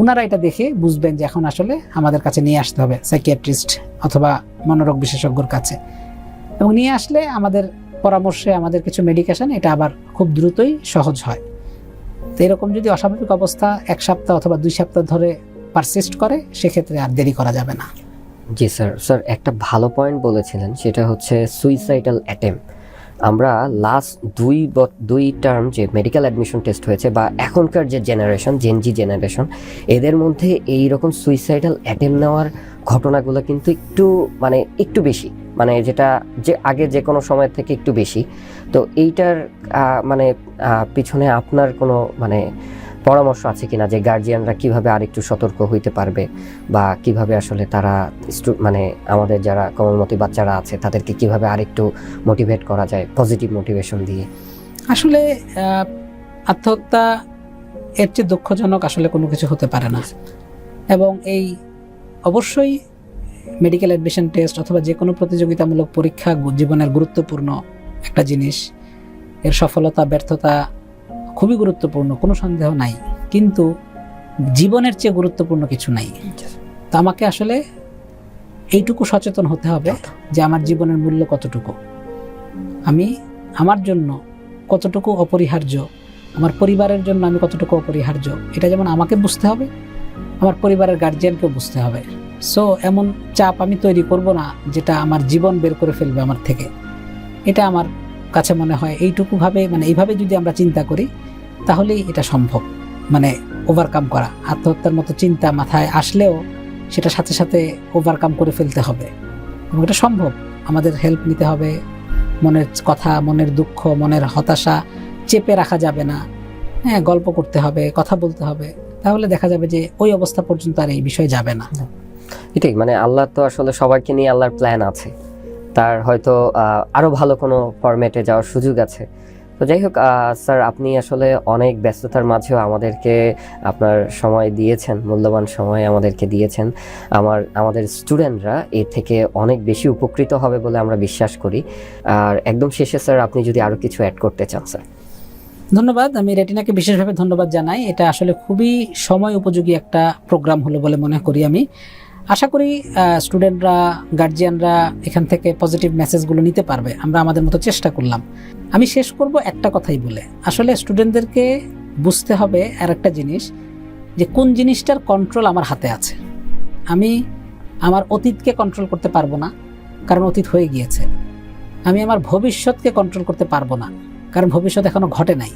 ওনারা এটা দেখে বুঝবেন যে এখন আসলে আমাদের কাছে নিয়ে আসতে হবে সাইকিয়াট্রিস্ট অথবা মনোরোগ বিশেষজ্ঞর কাছে, এবং নিয়ে আসলে আমাদের পরামর্শে আমাদের কিছু মেডিকেশন এটা আবার খুব দ্রুতই সহজ হয়। তো এরকম যদি অস্বাভাবিক অবস্থা 1 সপ্তাহ অথবা 2 সপ্তাহ ধরে পারসিস্ট করে সেক্ষেত্রে আর দেরি করা যাবে না। জি স্যার। স্যার, একটা ভালো পয়েন্ট বলেছিলেন, সেটা হচ্ছে সুইসাইডাল অ্যাটেম্প। আমরা লাস্ট দুই টার্ম যে মেডিকেল অ্যাডমিশন টেস্ট হয়েছে, বা এখনকার যে জেনারেশন, জেনজি জেনারেশন, এদের মধ্যে এই রকম সুইসাইডাল অ্যাটেম্প নেওয়ার ঘটনাগুলো কিন্তু একটু বেশি, মানে যেটা যে আগে যে কোনো সময় থেকে একটু বেশি। তো এইটার পিছনে আপনার কোনো পরামর্শ আছে কিনা যে গার্জিয়ানরা কিভাবে আরেকটু সতর্ক হইতে পারবে, বা কিভাবে আসলে তারা আমাদের যারা কোমলমতি বাচ্চারা আছে তাদেরকে কিভাবে আরেকটু মোটিভেট করা যায় পজিটিভ মোটিভেশন দিয়ে? আসলে আত্মহত্যা এর চেয়ে দুঃখজনক আসলে কোনো কিছু হতে পারে না, এবং এই অবশ্যই মেডিকেল অ্যাডমিশন টেস্ট অথবা যে কোনো প্রতিযোগিতামূলক পরীক্ষা জীবনের গুরুত্বপূর্ণ একটা জিনিস। এর সফলতা ব্যর্থতা খুবই গুরুত্বপূর্ণ, কোনো সন্দেহ নাই, কিন্তু জীবনের চেয়ে গুরুত্বপূর্ণ কিছু নাই। তো আমাকে আসলে এইটুকু সচেতন হতে হবে যে আমার জীবনের মূল্য কতটুকু, আমি আমার জন্য কতটুকু অপরিহার্য, আমার পরিবারের জন্য আমি কতটুকু অপরিহার্য, এটা যেমন আমাকে বুঝতে হবে, আমার পরিবারের গার্জিয়ানকেও বুঝতে হবে। সো এমন চাপ আমি তৈরি করব না যেটা আমার জীবন বের করে ফেলবে আমার থেকে। এটা আমার কাছে মনে হয় এইটুকুভাবে এইভাবে যদি আমরা চিন্তা করি তাহলেই এটা সম্ভব, ওভারকাম করা। আত্মহত্যার মতো চিন্তা মাথায় আসলেও সেটা সাথে সাথে ওভারকাম করে ফেলতে হবে, এবং এটা সম্ভব। আমাদের হেল্প নিতে হবে, মনের কথা, মনের দুঃখ, মনের হতাশা চেপে রাখা যাবে না। হ্যাঁ, গল্প করতে হবে, কথা বলতে হবে, তাহলে দেখা যাবে যে ওই অবস্থা পর্যন্ত আর এই বিষয় যাবে না। এটাই, আল্লাহ তো আসলে সবাইকে নিয়ে আল্লাহর প্ল্যান আছে, তার হয়তো আরো ভালো কোনো ফরম্যাটে যাওয়ার সুযোগ আছে। তো যাই হোক স্যার, আপনি আসলে অনেক ব্যস্ততার মাঝেও আমাদেরকে আপনার সময় দিয়েছেন, মূল্যবান সময় আমাদেরকে দিয়েছেন। আমাদের স্টুডেন্টরা এ থেকে অনেক বেশি উপকৃত হবে বলে আমরা বিশ্বাস করি। আর একদম শেষে স্যার, আপনি যদি আরো কিছু অ্যাড করতে চান স্যার। ধন্যবাদ। আমি রেটিনাকে বিশেষভাবে ধন্যবাদ জানাই। এটা আসলে খুবই সময় উপযোগী একটা প্রোগ্রাম হলো বলে মনে করি আমি। আশা করি স্টুডেন্টরা, গার্জিয়ানরা এখান থেকে পজিটিভ মেসেজগুলো নিতে পারবে। আমরা আমাদের মতো চেষ্টা করলাম। আমি শেষ করব একটা কথাই বলে, আসলে স্টুডেন্টদেরকে বুঝতে হবে আর একটা জিনিস, যে কোন জিনিসটার কন্ট্রোল আমার হাতে আছে। আমি আমার অতীতকে কন্ট্রোল করতে পারবো না, কারণ অতীত হয়ে গিয়েছে। আমি আমার ভবিষ্যৎকে কন্ট্রোল করতে পারবো না, কারণ ভবিষ্যৎ এখনো ঘটে নাই।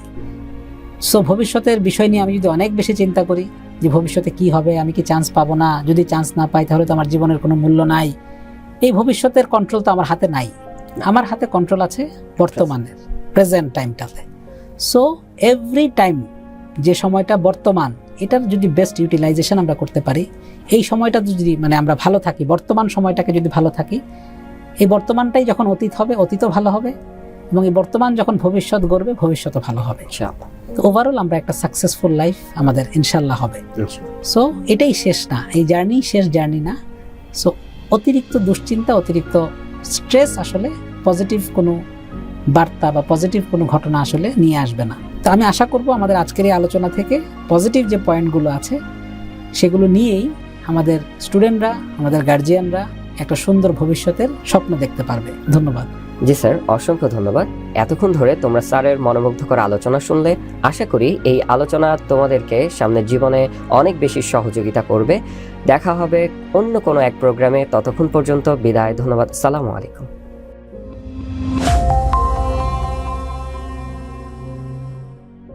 সো ভবিষ্যতের বিষয় নিয়ে আমি যদি অনেক বেশি চিন্তা করি যে ভবিষ্যতে কি হবে, আমি কি চান্স পাবো না, যদি চান্স না পাই তাহলে তো আমার জীবনের কোনো মূল্য নাই, এই ভবিষ্যতের কন্ট্রোল তো আমার হাতে নাই। আমার হাতে কন্ট্রোল আছে বর্তমানের, প্রেজেন্ট টাইমটাতে। সো এভরি টাইম, যে সময়টা বর্তমান, এটার যদি বেস্ট ইউটিলাইজেশন আমরা করতে পারি, এই সময়টা যদি আমরা ভালো থাকি, বর্তমান সময়টাকে যদি ভালো থাকি, এই বর্তমানটাই যখন অতীত হবে, অতীতও ভালো হবে, এবং এই বর্তমান যখন ভবিষ্যৎ গড়বে, ভবিষ্যৎও ভালো হবে। তো ওভারঅল আমরা একটা সাকসেসফুল লাইফ আমাদের ইনশাল্লাহ হবে। সো এটাই শেষ না, এই জার্নি শেষ জার্নি না। সো অতিরিক্ত দুশ্চিন্তা, অতিরিক্ত স্ট্রেস আসলে পজিটিভ কোনো বার্তা বা পজিটিভ কোনো ঘটনা আসলে নিয়ে আসবে না। তো আমি আশা করব আমাদের আজকের এই আলোচনা থেকে পজিটিভ যে পয়েন্টগুলো আছে সেগুলো নিয়েই আমাদের স্টুডেন্টরা, আমাদের গার্জিয়ানরা একটা সুন্দর ভবিষ্যতের স্বপ্ন দেখতে পারবে। ধন্যবাদ। জি স্যার, অসংখ্য ধন্যবাদ। এতক্ষণ ধরে তোমরা স্যারের মনোমুগ্ধকর আলোচনা শুনলে। আশা করি এই আলোচনা তোমাদেরকে সামনের জীবনে অনেক বেশি সহযোগিতা করবে। দেখা হবে অন্য কোনো এক প্রোগ্রামে। ততক্ষণ পর্যন্ত বিদায়। ধন্যবাদ। আসসালামু আলাইকুম।